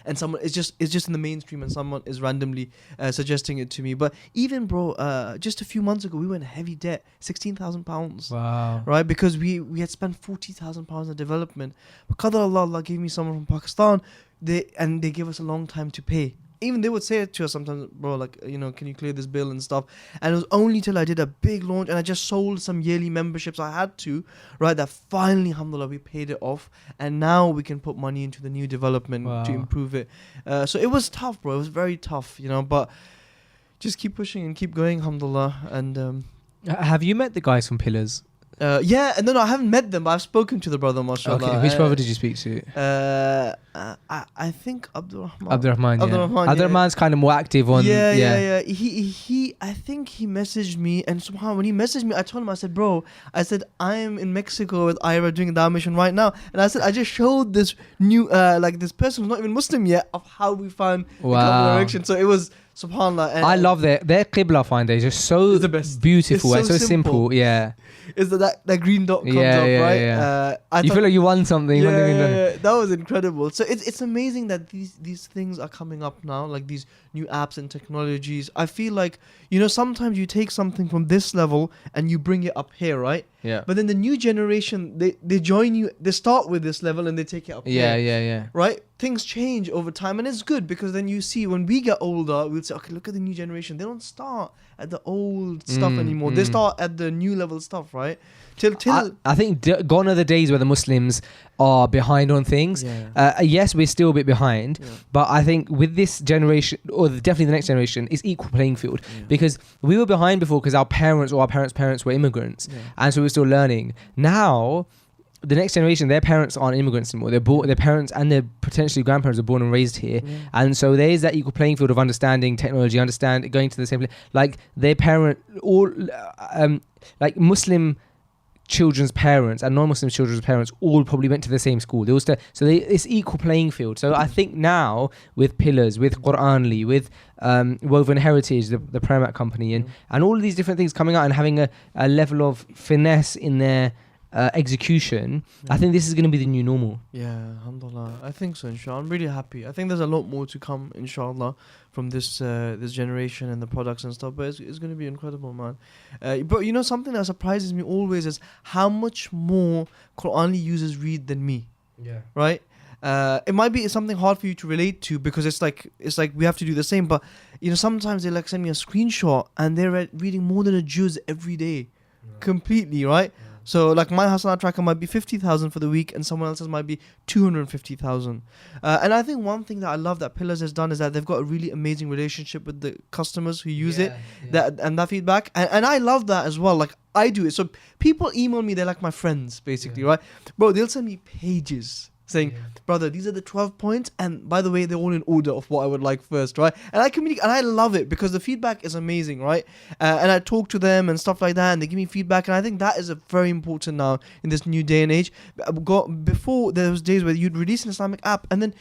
and someone it's just in the mainstream and someone is randomly suggesting it to me. But even, bro, just a few months ago we were in heavy debt, £16,000. Wow. Right, because we had spent £40,000 on development. But Qadar Allah gave me someone from Pakistan. They gave us a long time to pay. Even they would say it to us sometimes, bro, like, you know, can you clear this bill and stuff? And it was only till I did a big launch and I just sold some yearly memberships I had to, right, that finally, alhamdulillah, we paid it off. And now we can put money into the new development to improve it. So it was tough, bro. It was very tough, you know, but just keep pushing and keep going, alhamdulillah. And have you met the guys from Pillars? Yeah, and no, I haven't met them, but I've spoken to the brother, mashallah. Okay, which brother did you speak to? I think Abdurrahman. Abdurrahman's kind of more active on. Yeah. He I think he messaged me, and subhanAllah, when he messaged me, I told him, I said, bro, I am in Mexico with Ira doing the mission right now, and I said, I just showed this new like this person who's not even Muslim yet of how we found the common direction. So it was, subhanAllah. And I love their Qibla finder. It's just so beautiful and so simple. Yeah. Is that green dot comes up, right? Yeah. You feel like you won something. Yeah, that was incredible. So it's amazing that these things are coming up now, like these new apps and technologies. I feel like, you know, sometimes you take something from this level and you bring it up here, right? Yeah. But then the new generation, they join you, they start with this level and they take it up here. Yeah. Right? Things change over time, and it's good, because then you see when we get older, we'll say, okay, look at the new generation. They don't start at the old stuff anymore. They start at the new level stuff, right? I think gone are the days where the Muslims are behind on things. Yes, we're still a bit behind, but I think with this generation, or definitely the next generation, is equal playing field, because we were behind before because our parents or our parents were immigrants, and so we're still learning. Now the next generation, their parents aren't immigrants anymore. Their parents and their potentially grandparents are born and raised here, and so there is that equal playing field of understanding technology, going to the same place. Like their like Muslim children's parents and non-Muslim children's parents all probably went to the same school. It's equal playing field. So I think now with Pillars, with Quranly, with Woven Heritage, the Primark company, and all of these different things coming out and having a level of finesse in their execution, I think this is going to be the new normal. Yeah, alhamdulillah. I think so, inshallah. I'm really happy. I think there's a lot more to come, inshallah, from this generation and the products and stuff, but it's going to be incredible, man. But you know, something that surprises me always is how much more Quranly users read than me. Yeah. Right? It might be something hard for you to relate to, because it's like we have to do the same, but you know, sometimes they like send me a screenshot and they're reading more than a juz every day. Completely, right? So like my Hasanat tracker might be 50,000 for the week, and someone else's might be 250,000. And I think one thing that I love that Pillars has done is that they've got a really amazing relationship with the customers who use it, that feedback, and I love that as well. Like I do it. So people email me, they're like my friends basically, right? Bro, they'll send me pages, saying, brother, these are the 12 points, and by the way, they're all in order of what I would like first, right? And I communicate, and I love it because the feedback is amazing, right? And I talk to them and stuff like that, and they give me feedback, and I think that is a very important now in this new day and age. Before, there was days where you'd release an Islamic app, and then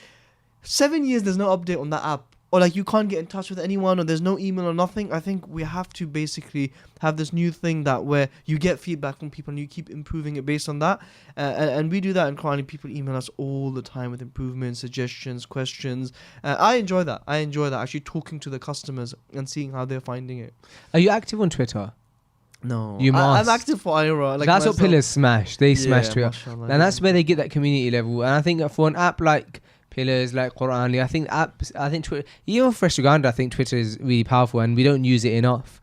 7 years there's no update on that app, or like you can't get in touch with anyone, or there's no email or nothing. I think we have to basically have this new thing that where you get feedback from people and you keep improving it based on that. And we do that in Qur'an. People email us all the time with improvements, suggestions, questions. I enjoy that. Actually talking to the customers and seeing how they're finding it. Are you active on Twitter? No, You must. I'm active for Ira. Like that's myself. what Pillars smash. They smash Twitter, mashallah, and that's where they get that community level. And I think that for an app like Pillars, like Qur'anly, I think Twitter, even for Uganda, I think Twitter is really powerful, and we don't use it enough.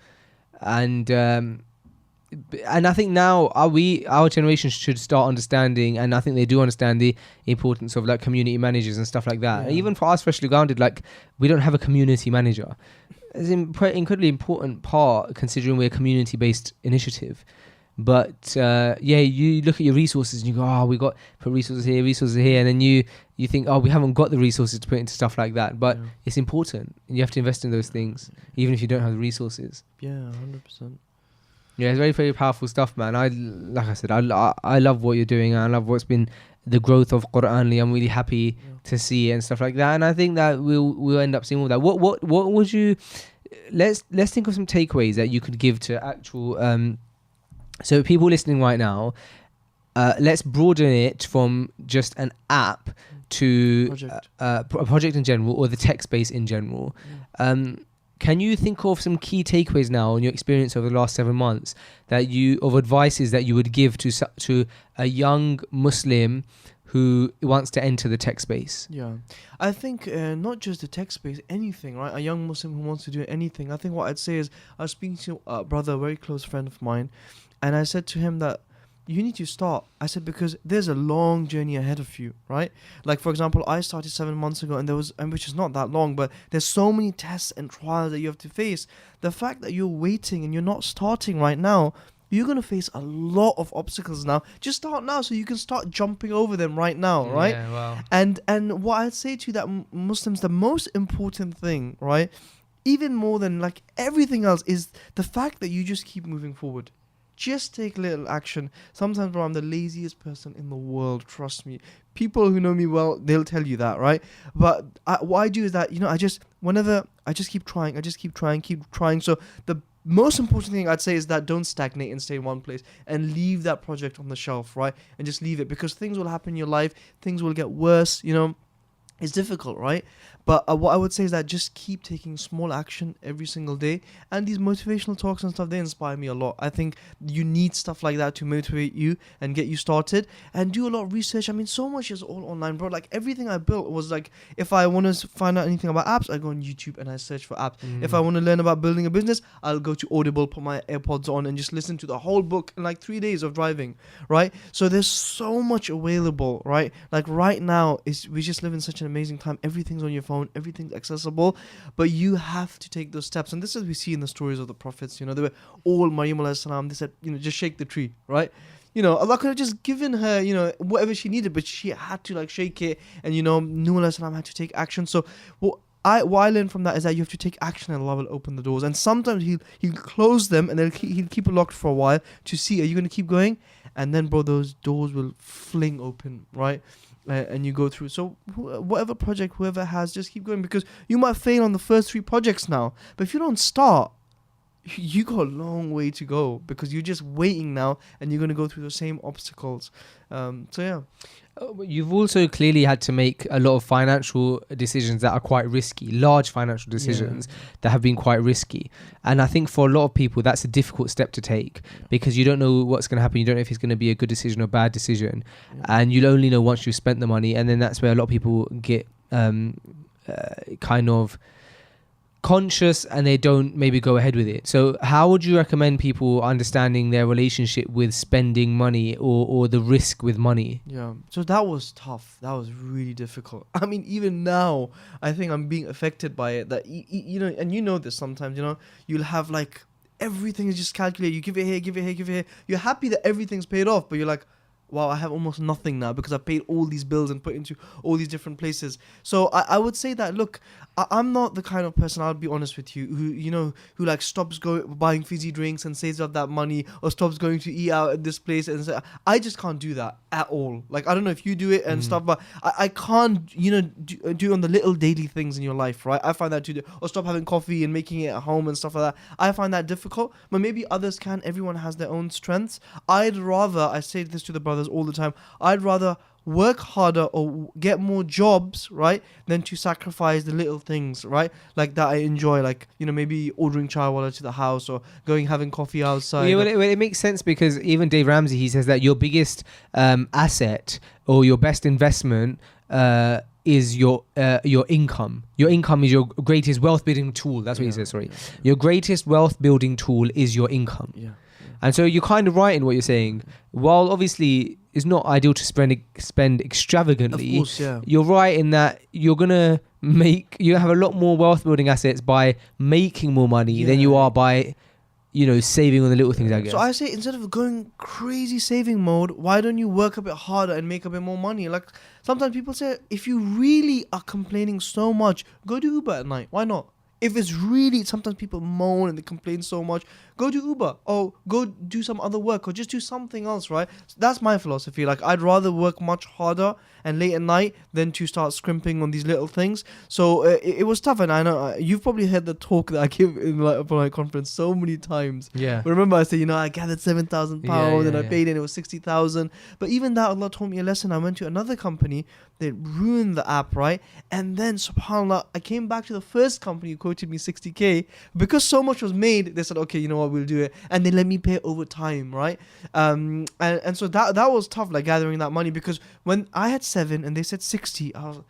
And I think now our generation should start understanding, and I think they do understand the importance of like community managers and stuff like that. Yeah. Even for us, freshly grounded, like we don't have a community manager. It's an incredibly important part considering we're a community-based initiative. But you look at your resources and you go, oh, we got put resources here, and then you think, oh, we haven't got the resources to put into stuff like that. But it's important. You have to invest in those things, even if you don't have the resources. Yeah, 100%. Yeah, it's very, very powerful stuff, man. Like I said, I love what you're doing. And I love what's been the growth of Qur'anly. I'm really happy to see it and stuff like that. And I think that we'll end up seeing all that. What would you? Let's think of some takeaways that you could give to actual. So people listening right now, let's broaden it from just an app to a project in general, or the tech space in general. Can you think of some key takeaways now on your experience over the last 7 months of advices that you would give to a young Muslim who wants to enter the tech space? Yeah, I think not just the tech space, anything, right? A young Muslim who wants to do anything. I think what I'd say is, I was speaking to a brother, a very close friend of mine, and I said to him that you need to start. I said, because there's a long journey ahead of you, right? Like, for example, I started 7 months ago, and which is not that long, but there's so many tests and trials that you have to face. The fact that you're waiting and you're not starting right now, you're going to face a lot of obstacles now. Just start now so you can start jumping over them right now, right? Yeah, wow. And what I'd say to you that Muslims, the most important thing, right, even more than like everything else, is the fact that you just keep moving forward. Just take little action. Sometimes, bro, I'm the laziest person in the world. Trust me. People who know me well, they'll tell you that, right? But what I do is that, I just keep trying. So the most important thing I'd say is that don't stagnate and stay in one place and leave that project on the shelf, right? And just leave it, because things will happen in your life. Things will get worse, It's difficult, right? But what I would say is that just keep taking small action every single day. And these motivational talks and stuff, they inspire me a lot. I think you need stuff like that to motivate you and get you started. And do a lot of research. I mean, so much is all online, bro. Like, everything I built was like, if I want to find out anything about apps, I go on YouTube and I search for apps. If I want to learn about building a business, I'll go to Audible, put my AirPods on, and just listen to the whole book in like 3 days of driving, right? So there's so much available, right? Like, right now, we just live in such an amazing time. Everything's on your phone, everything's accessible, but you have to take those steps. And this is we see in the stories of the prophets. They were all Maryam alayhi salam. They said, just shake the tree, right? Allah could have just given her, whatever she needed, but she had to like shake it. And Nuh alayhi salam had to take action. So what I learned from that is that you have to take action, and Allah will open the doors. And sometimes he'll close them, and then he'll keep it locked for a while to see, are you going to keep going? And then, bro, those doors will fling open, right? And you go through. So whatever project whoever has, just keep going, because you might fail on the first 3 projects now, but if you don't start, you got a long way to go, because you're just waiting now, and you're going to go through the same obstacles. So yeah. You've also clearly had to make a lot of financial decisions that are quite risky, large financial decisions that have been quite risky. And I think for a lot of people, that's a difficult step to take, because you don't know what's going to happen. You don't know if it's going to be a good decision or a bad decision. And you'll only know once you've spent the money. And then that's where a lot of people get kind of conscious, and they don't maybe go ahead with it. So how would you recommend people understanding their relationship with spending money or the risk with money? Yeah, so that was tough. That was really difficult. I mean, even now, I think I'm being affected by it. That and this sometimes, you'll have like everything is just calculated. You give it here. You're happy that everything's paid off, but you're like, wow, I have almost nothing now because I've paid all these bills and put into all these different places. So I would say that, look, I'm not the kind of person, I'll be honest with you, who like stops buying fizzy drinks and saves up that money, or stops going to eat out at this place. And so I just can't do that at all. Like, I don't know if you do it and stuff, but I can't, do on the little daily things in your life, right? I find that to do, or stop having coffee and making it at home and stuff like that. I find that difficult, but maybe others can. Everyone has their own strengths. I say this to the brothers all the time, I'd rather work harder or get more jobs, right, than to sacrifice the little things, right, like that I enjoy, like, maybe ordering chai to the house, or having coffee outside. Yeah, well, it makes sense, because even Dave Ramsey, he says that your biggest asset or your best investment is your income. Your income is your greatest wealth building tool. That's what he says. Sorry, your greatest wealth building tool is your income. Yeah. And so you're kind of right in what you're saying. While obviously it's not ideal to spend extravagantly, of course, yeah, you're right in that you have a lot more wealth building assets by making more money than you are by, saving on the little things, I guess. So I say, instead of going crazy saving mode, why don't you work a bit harder and make a bit more money? Like, sometimes people say, if you really are complaining so much, go do Uber at night. Why not? If it's really, sometimes people moan and they complain so much, go do Uber, or go do some other work, or just do something else, right? So that's my philosophy. Like, I'd rather work much harder and late at night than to start scrimping on these little things. So it was tough, and I know you've probably heard the talk that I give in my conference so many times. Yeah. But remember, I said, I gathered £7,000 and I paid in, it was 60,000. But even that, Allah taught me a lesson. I went to another company, they ruined the app, right? And then, subhanAllah, I came back to the first company who quoted me 60K. Because so much was made, they said, okay, you know what, we'll do it. And they let me pay over time, right? And so that was tough, like gathering that money, because when I had 7 and they said 60, I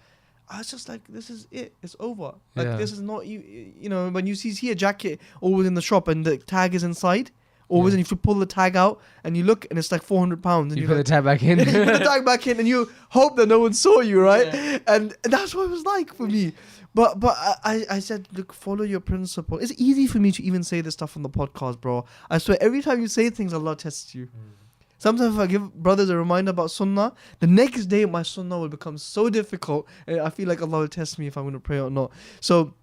was just like, this is it, it's over. Like, this is not, when you see a jacket always in the shop and the tag is inside, always, and if you pull the tag out and you look and it's like £400, and you put the tag back in. You put the tag back in and you hope that no one saw you, right? Yeah. And that's what it was like for me. But I said, look, follow your principle. It's easy for me to even say this stuff on the podcast, bro. I swear, every time you say things, Allah tests you. Sometimes if I give brothers a reminder about sunnah, the next day my sunnah will become so difficult, and I feel like Allah will test me if I'm going to pray or not. So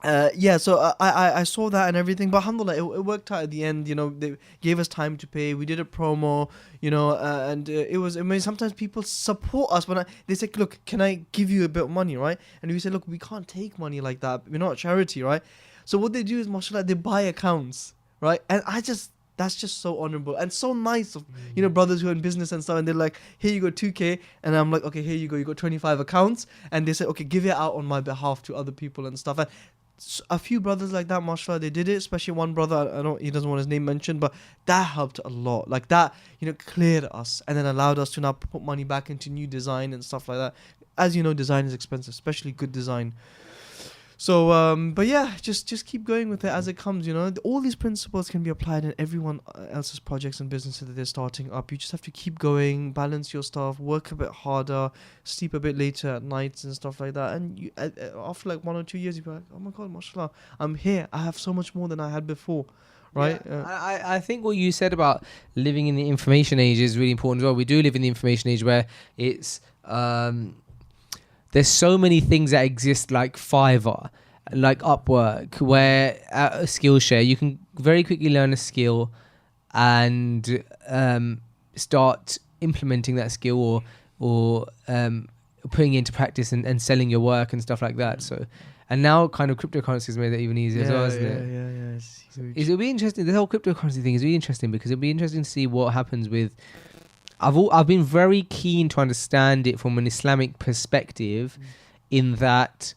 so I saw that and everything, but alhamdulillah, it worked out at the end. They gave us time to pay. We did a promo, and it was. I mean, sometimes people support us when they say, "Look, can I give you a bit of money, right?" And we say, "Look, we can't take money like that. We're not a charity, right?" So what they do is, mashallah, they buy accounts, right? And that's just so honorable and so nice of brothers who are in business and stuff, and they're like, here you go 2K, and I'm like, okay, here you got 25 accounts, and they say, okay, give it out on my behalf to other people and stuff. And a few brothers like that, mashallah, they did it. Especially one brother, I know he doesn't want his name mentioned, but that helped a lot. Like that, cleared us and then allowed us to now put money back into new design and stuff like that. As you know, design is expensive, especially good design. So, but yeah, just keep going with it as it comes, All these principles can be applied in everyone else's projects and businesses that they're starting up. You just have to keep going, balance your stuff, work a bit harder, sleep a bit later at nights and stuff like that. And you, after like 1 or 2 years, you'll be like, oh my God, mashallah, I'm here. I have so much more than I had before. Right. Yeah. I think what you said about living in the information age is really important as well. We do live in the information age where it's... there's so many things that exist, like Fiverr, like Upwork, where at a Skillshare you can very quickly learn a skill and start implementing that skill or putting it into practice and selling your work and stuff like that. So, and now kind of cryptocurrency has made that even easier as well, isn't it? Yeah. It's huge. It'll be interesting. The whole cryptocurrency thing is really interesting because it'll be interesting to see what happens with. I've been very keen to understand it from an Islamic perspective, in that,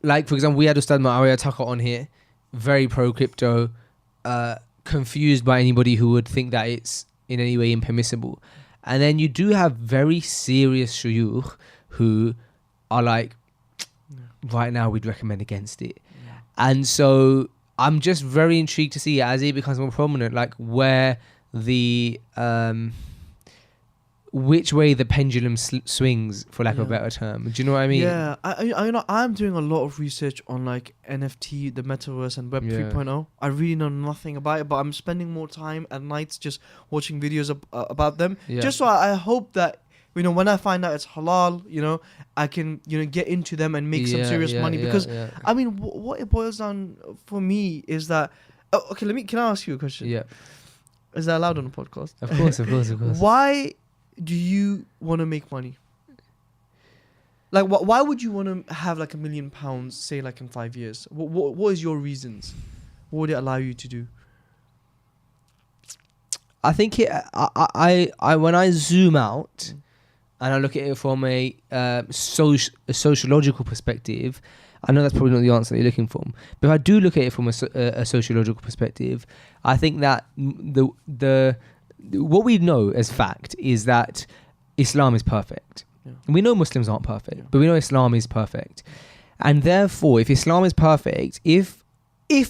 like, for example, we had Ustad Ma'ariya Taka on here, very pro crypto, confused by anybody who would think that it's in any way impermissible. And then you do have very serious shuyukh who are like, right now we'd recommend against it. Yeah. And so I'm just very intrigued to see, as it becomes more prominent, like where the which way the pendulum swings, for lack of a Yeah. better term. Do you know what I mean? Yeah, I'm doing a lot of research on like NFT, the metaverse, and Web Yeah. 3.0. I really know nothing about it, but I'm spending more time at nights just watching videos about them. Yeah. Just so I hope that when I find out it's halal, I can get into them and make some serious money. Because I mean, what it boils down for me is that. Oh, okay, can I ask you a question? Yeah. Is that allowed on the podcast? Of course, of course, of course. Why do you want to make money? Like, why would you want to have like £1 million, say, like in 5 years? What is your reasons? What would it allow you to do? I think I when I zoom out and I look at it from a sociological perspective, I know that's probably not the answer that you're looking for, but if I do look at it from a sociological perspective, I think that what we know as fact is that Islam is perfect. Yeah. We know Muslims aren't perfect, but we know Islam is perfect. And therefore, if Islam is perfect, if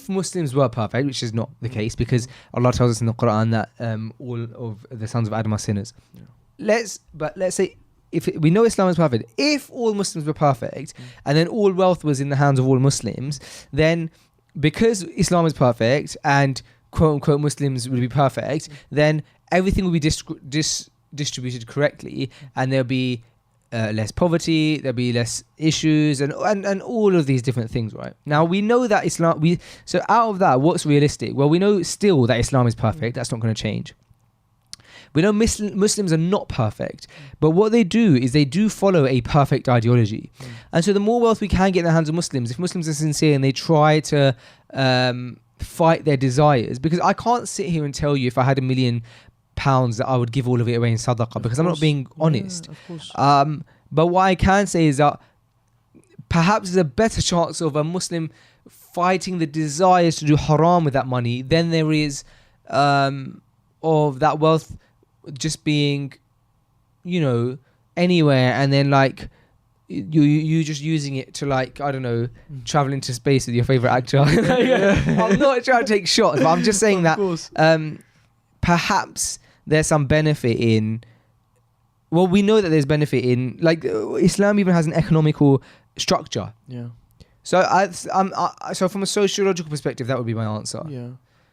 Muslims were perfect, which is not the case, because Allah tells us in the Quran that all of the sons of Adam are sinners. Yeah. Let's say we know Islam is perfect. If all Muslims were perfect, and then all wealth was in the hands of all Muslims, then because Islam is perfect and quote unquote Muslims would be perfect, then everything would be distributed correctly, and there'll be less poverty, there'll be less issues, and all of these different things, right? Now we know that Islam. So out of that, what's realistic? Well, we know still that Islam is perfect. That's not going to change. We know Muslims are not perfect, but what they do is they do follow a perfect ideology. And so the more wealth we can get in the hands of Muslims, if Muslims are sincere and they try to fight their desires, because I can't sit here and tell you if I had £1 million that I would give all of it away in sadaqah, because I'm not being honest. Yeah, of course. But what I can say is that perhaps there's a better chance of a Muslim fighting the desires to do haram with that money than there is of that wealth just being, anywhere, and then like you just using it to, like, I don't know, travel into space with your favorite actor. I'm not trying to take shots, but I'm just saying that perhaps there's some benefit in. Well, we know that there's benefit in, like, Islam even has an economical structure. Yeah. So so from a sociological perspective, that would be my answer. Yeah.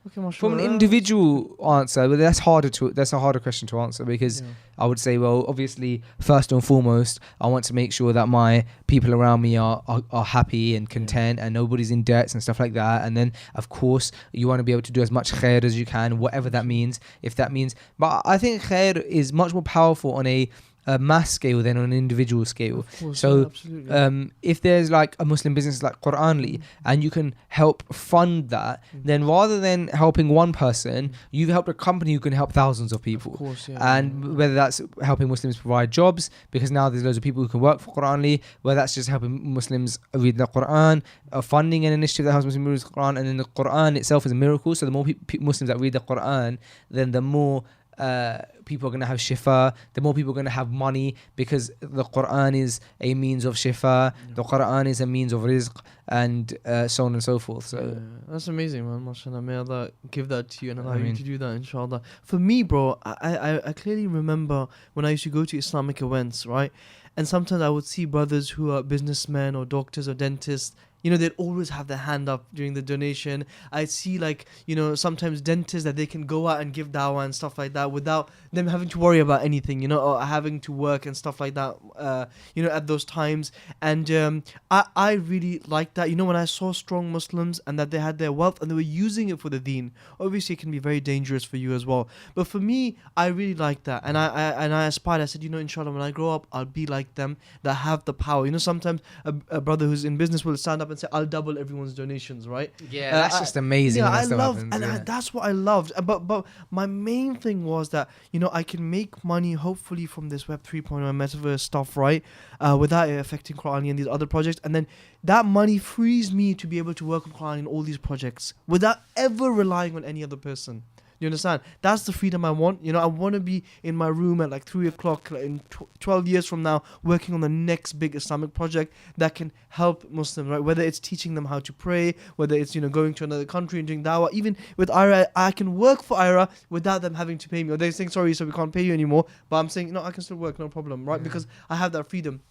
Okay, mashallah. From an individual answer, but that's a harder question to answer, because I would say, well, obviously, first and foremost, I want to make sure that my people around me are happy and content, and nobody's in debts and stuff like that. And then, of course, you want to be able to do as much khair as you can, whatever that means. But I think khair is much more powerful on a mass scale than on an individual scale. Of course, So absolutely. if there's like a Muslim business like Quranly, and you can help fund that, then rather than helping one person, you've helped a company who can help thousands of people. Of course, And whether that's helping Muslims provide jobs, because now there's loads of people who can work for Quranly, whether that's just helping Muslims read the Quran, funding an initiative that helps Muslims read the Quran, and then the Quran itself is a miracle. So the more Muslims that read the Quran, then the more people are going to have shifa, the more people are going to have money, because the Quran is a means of shifa, the Quran is a means of rizq, and so on and so forth. So that's amazing, man. MashaAllah. May Allah give that to you and allow you to do that, inshallah. For me, bro, I clearly remember when I used to go to Islamic events, right? And sometimes I would see brothers who are businessmen or doctors or dentists. They'd always have their hand up during the donation. I'd see, like, sometimes dentists that they can go out and give dawah and stuff like that without them having to worry about anything, or having to work and stuff like that, at those times. And I really liked that, when I saw strong Muslims and that they had their wealth and they were using it for the deen. Obviously, it can be very dangerous for you as well. But for me, I really liked that. And I aspired. I said, inshallah, when I grow up, I'll be like them, that have the power. Sometimes a brother who's in business will stand up and say, I'll double everyone's donations, right? yeah, that's just amazing. Yeah, when that I stuff love, happens, and that's what I loved. But my main thing was that I can make money hopefully from this Web 3.0 metaverse stuff, right? Without it affecting Quran and these other projects, and then that money frees me to be able to work on Quran in all these projects without ever relying on any other person. You understand? That's the freedom I want. You know, I want to be in my room at like 3 o'clock in 12 years from now, working on the next big Islamic project that can help Muslims, right? Whether it's teaching them how to pray, whether it's, you know, going to another country and doing dawah. Even with IRA, I can work for IRA without them having to pay me. Or they're saying, sorry, so we can't pay you anymore. But I'm saying, no, I can still work, no problem, right? Because I have that freedom.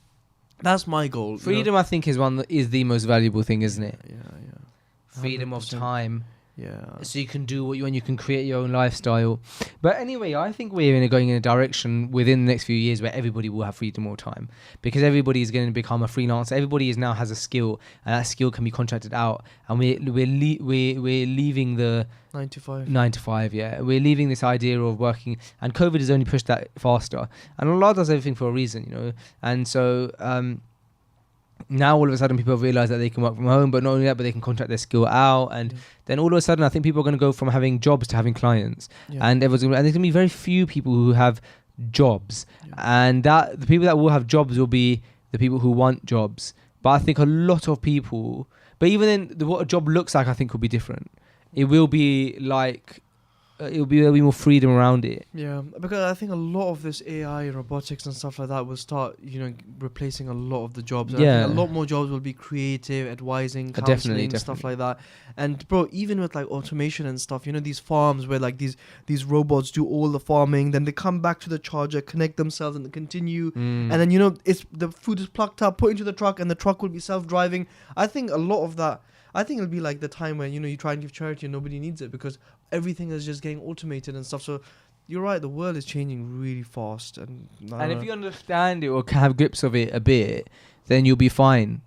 That's my goal. Freedom, I think, is the most valuable thing, isn't it? Yeah. Freedom of 100%. time. Yeah. So you can do what you want, you can create your own lifestyle. But anyway, I think we're going in a direction within the next few years where everybody will have freedom of time, because everybody is going to become a freelancer. Everybody now has a skill, and that skill can be contracted out. And we're leaving the 9 to 5. 9 to 5. Yeah, we're leaving this idea of working, and COVID has only pushed that faster. And Allah does everything for a reason, you know. And so now all of a sudden people realize that they can work from home, but not only that, but they can contract their skill out, and then all of a sudden I think people are going to go from having jobs to having clients, and there's going to be very few people who have jobs, and that the people that will have jobs will be the people who want jobs. But I think a lot of people, but even then, what a job looks like, I think, will be different. It will be like there'll be more freedom around it. Yeah, because I think a lot of this AI, robotics and stuff like that will start, you know, replacing a lot of the jobs. And I think a lot more jobs will be creative, advising, counseling, stuff like that. And bro, even with like automation and stuff, you know, these farms where like these robots do all the farming, then they come back to the charger, connect themselves, and they continue. And then, you know, the food is plucked up, put into the truck, and the truck will be self-driving. I think a lot of that, I think it'll be like the time when, you know, you try and give charity and nobody needs it because everything is just getting automated and stuff. So you're right, the world is changing really fast. And if you understand it or can have grips of it a bit, then you'll be fine.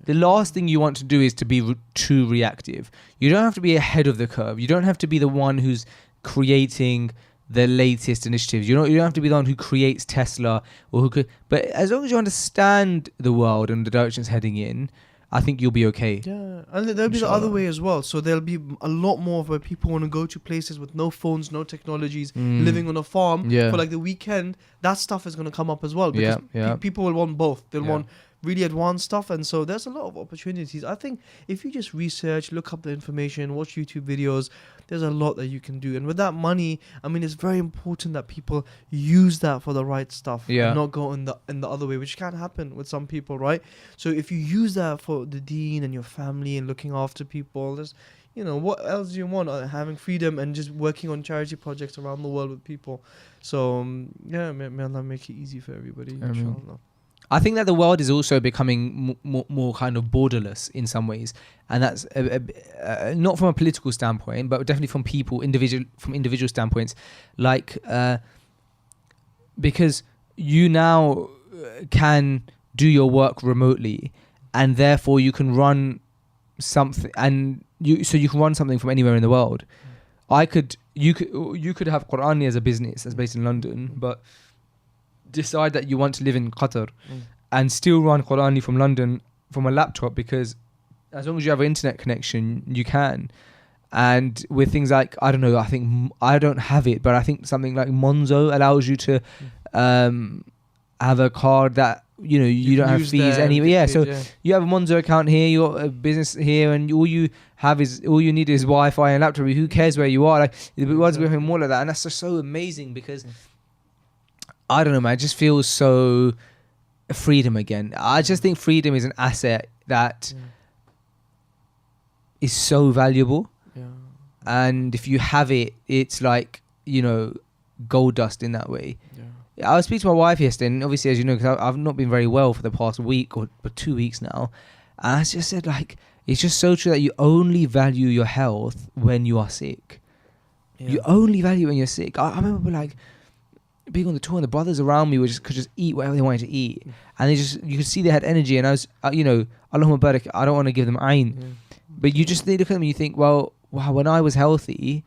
The last thing you want to do is to be too reactive. You don't have to be ahead of the curve. You don't have to be the one who's creating the latest initiatives. You don't have to be the one who creates Tesla or who could. But as long as you understand the world and the direction it's heading in, I think you'll be okay. Yeah, and there'll be the other way as well. So there'll be a lot more of where people want to go to places with no phones, no technologies, living on a farm for like the weekend. That stuff is going to come up as well because people will want both. They'll want really advanced stuff, and so there's a lot of opportunities. I think if you just research, look up the information, watch YouTube videos, there's a lot that you can do. And with that money, I mean, it's very important that people use that for the right stuff and not go in the other way, which can happen with some people, right? So if you use that for the deen and your family and looking after people, there's, you know, what else do you want? Having freedom and just working on charity projects around the world with people. So may Allah make it easy for everybody, inshallah. I think that the world is also becoming more kind of borderless in some ways, and that's not from a political standpoint, but definitely from individual standpoints. Like because you now can do your work remotely, and therefore you can run something, and you can run something from anywhere in the world. You could have Qur'ani as a business that's based in London, but decide that you want to live in Qatar and still run Qur'ani from London from a laptop, because as long as you have an internet connection, you can. And with things like, I don't know, I think I don't have it, but I think something like Monzo allows you to have a card that, you know, you don't have fees anyway. So you have a Monzo account here, you got a business here, and all you need is Wi-Fi and laptop. Who cares where you are? Like the world's becoming more like that, and that's just so amazing because I don't know, man. It just feels so freedom again. I just think freedom is an asset that is so valuable. Yeah. And if you have it, it's like, you know, gold dust in that way. Yeah. I was speaking to my wife yesterday, and obviously, as you know, because I've not been very well for the past week or 2 weeks now. And I just said, like, it's just so true that you only value your health when you are sick. Yeah. You only value when you're sick. I remember, like, being on the tour, and the brothers around me could just eat whatever they wanted to eat, and you could see they had energy. And I was, you know, Allahumma barak. I don't want to give them ayn, but you just look at them and you think, well, wow, when I was healthy,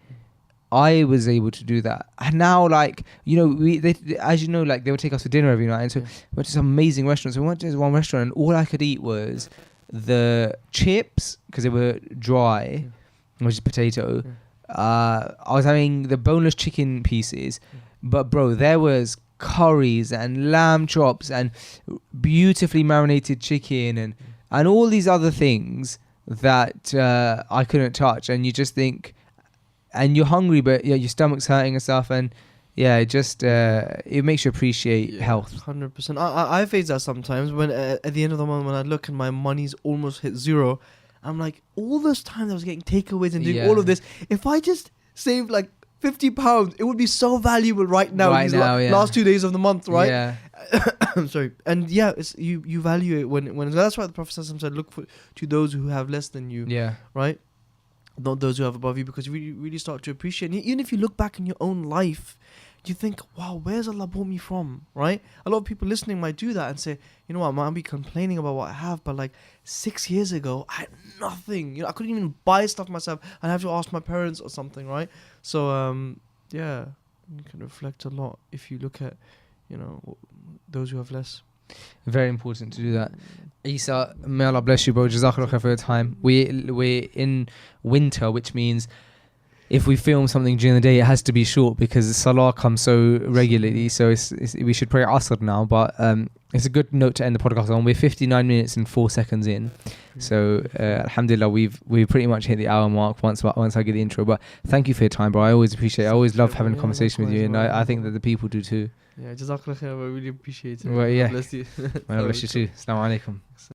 I was able to do that. And now, like, you know, as you know, like, they would take us for dinner every night, and so we went to some amazing restaurants. We went to this one restaurant, and all I could eat was the chips because they were dry, which is potato. I was having the boneless chicken pieces. But bro, there was curries and lamb chops and beautifully marinated chicken and all these other things that I couldn't touch. And you just think, and you're hungry, but yeah, your stomach's hurting and stuff, and yeah, it just it makes you appreciate health. 100%. I face that sometimes when at the end of the month when I look and my money's almost hit zero, I'm like, all those times I was getting takeaways and doing all of this, if I just saved like £50, it would be so valuable right now. Right now, yeah. Last 2 days of the month, right? Yeah. I'm sorry. And yeah, it's you value it when that's why the Prophet said, look to those who have less than you. Yeah. Right? Not those who have above you, because you really start to appreciate. And even if you look back in your own life, you think, wow, where's Allah brought me from, right? A lot of people listening might do that and say, you know what, I might be complaining about what I have, but like 6 years ago, I had nothing. You know, I couldn't even buy stuff myself. I'd have to ask my parents or something, right? So, yeah, you can reflect a lot if you look at, you know, those who have less. Very important to do that. Isa, may Allah bless you, bro. Jazakallah khair for your time. We're in winter, which means if we film something during the day, it has to be short because Salah comes so regularly. So we should pray Asr now. But it's a good note to end the podcast on. We're 59 minutes and 4 seconds in. So alhamdulillah, we've pretty much hit the hour mark once I get the intro. But thank you for your time, bro. I always appreciate it. I always love having a conversation with you, and I think that the people do too. Yeah, Jazakallah khair. I really appreciate it. Well, yeah. God bless you. May Allah bless you too. Assalamu alaikum.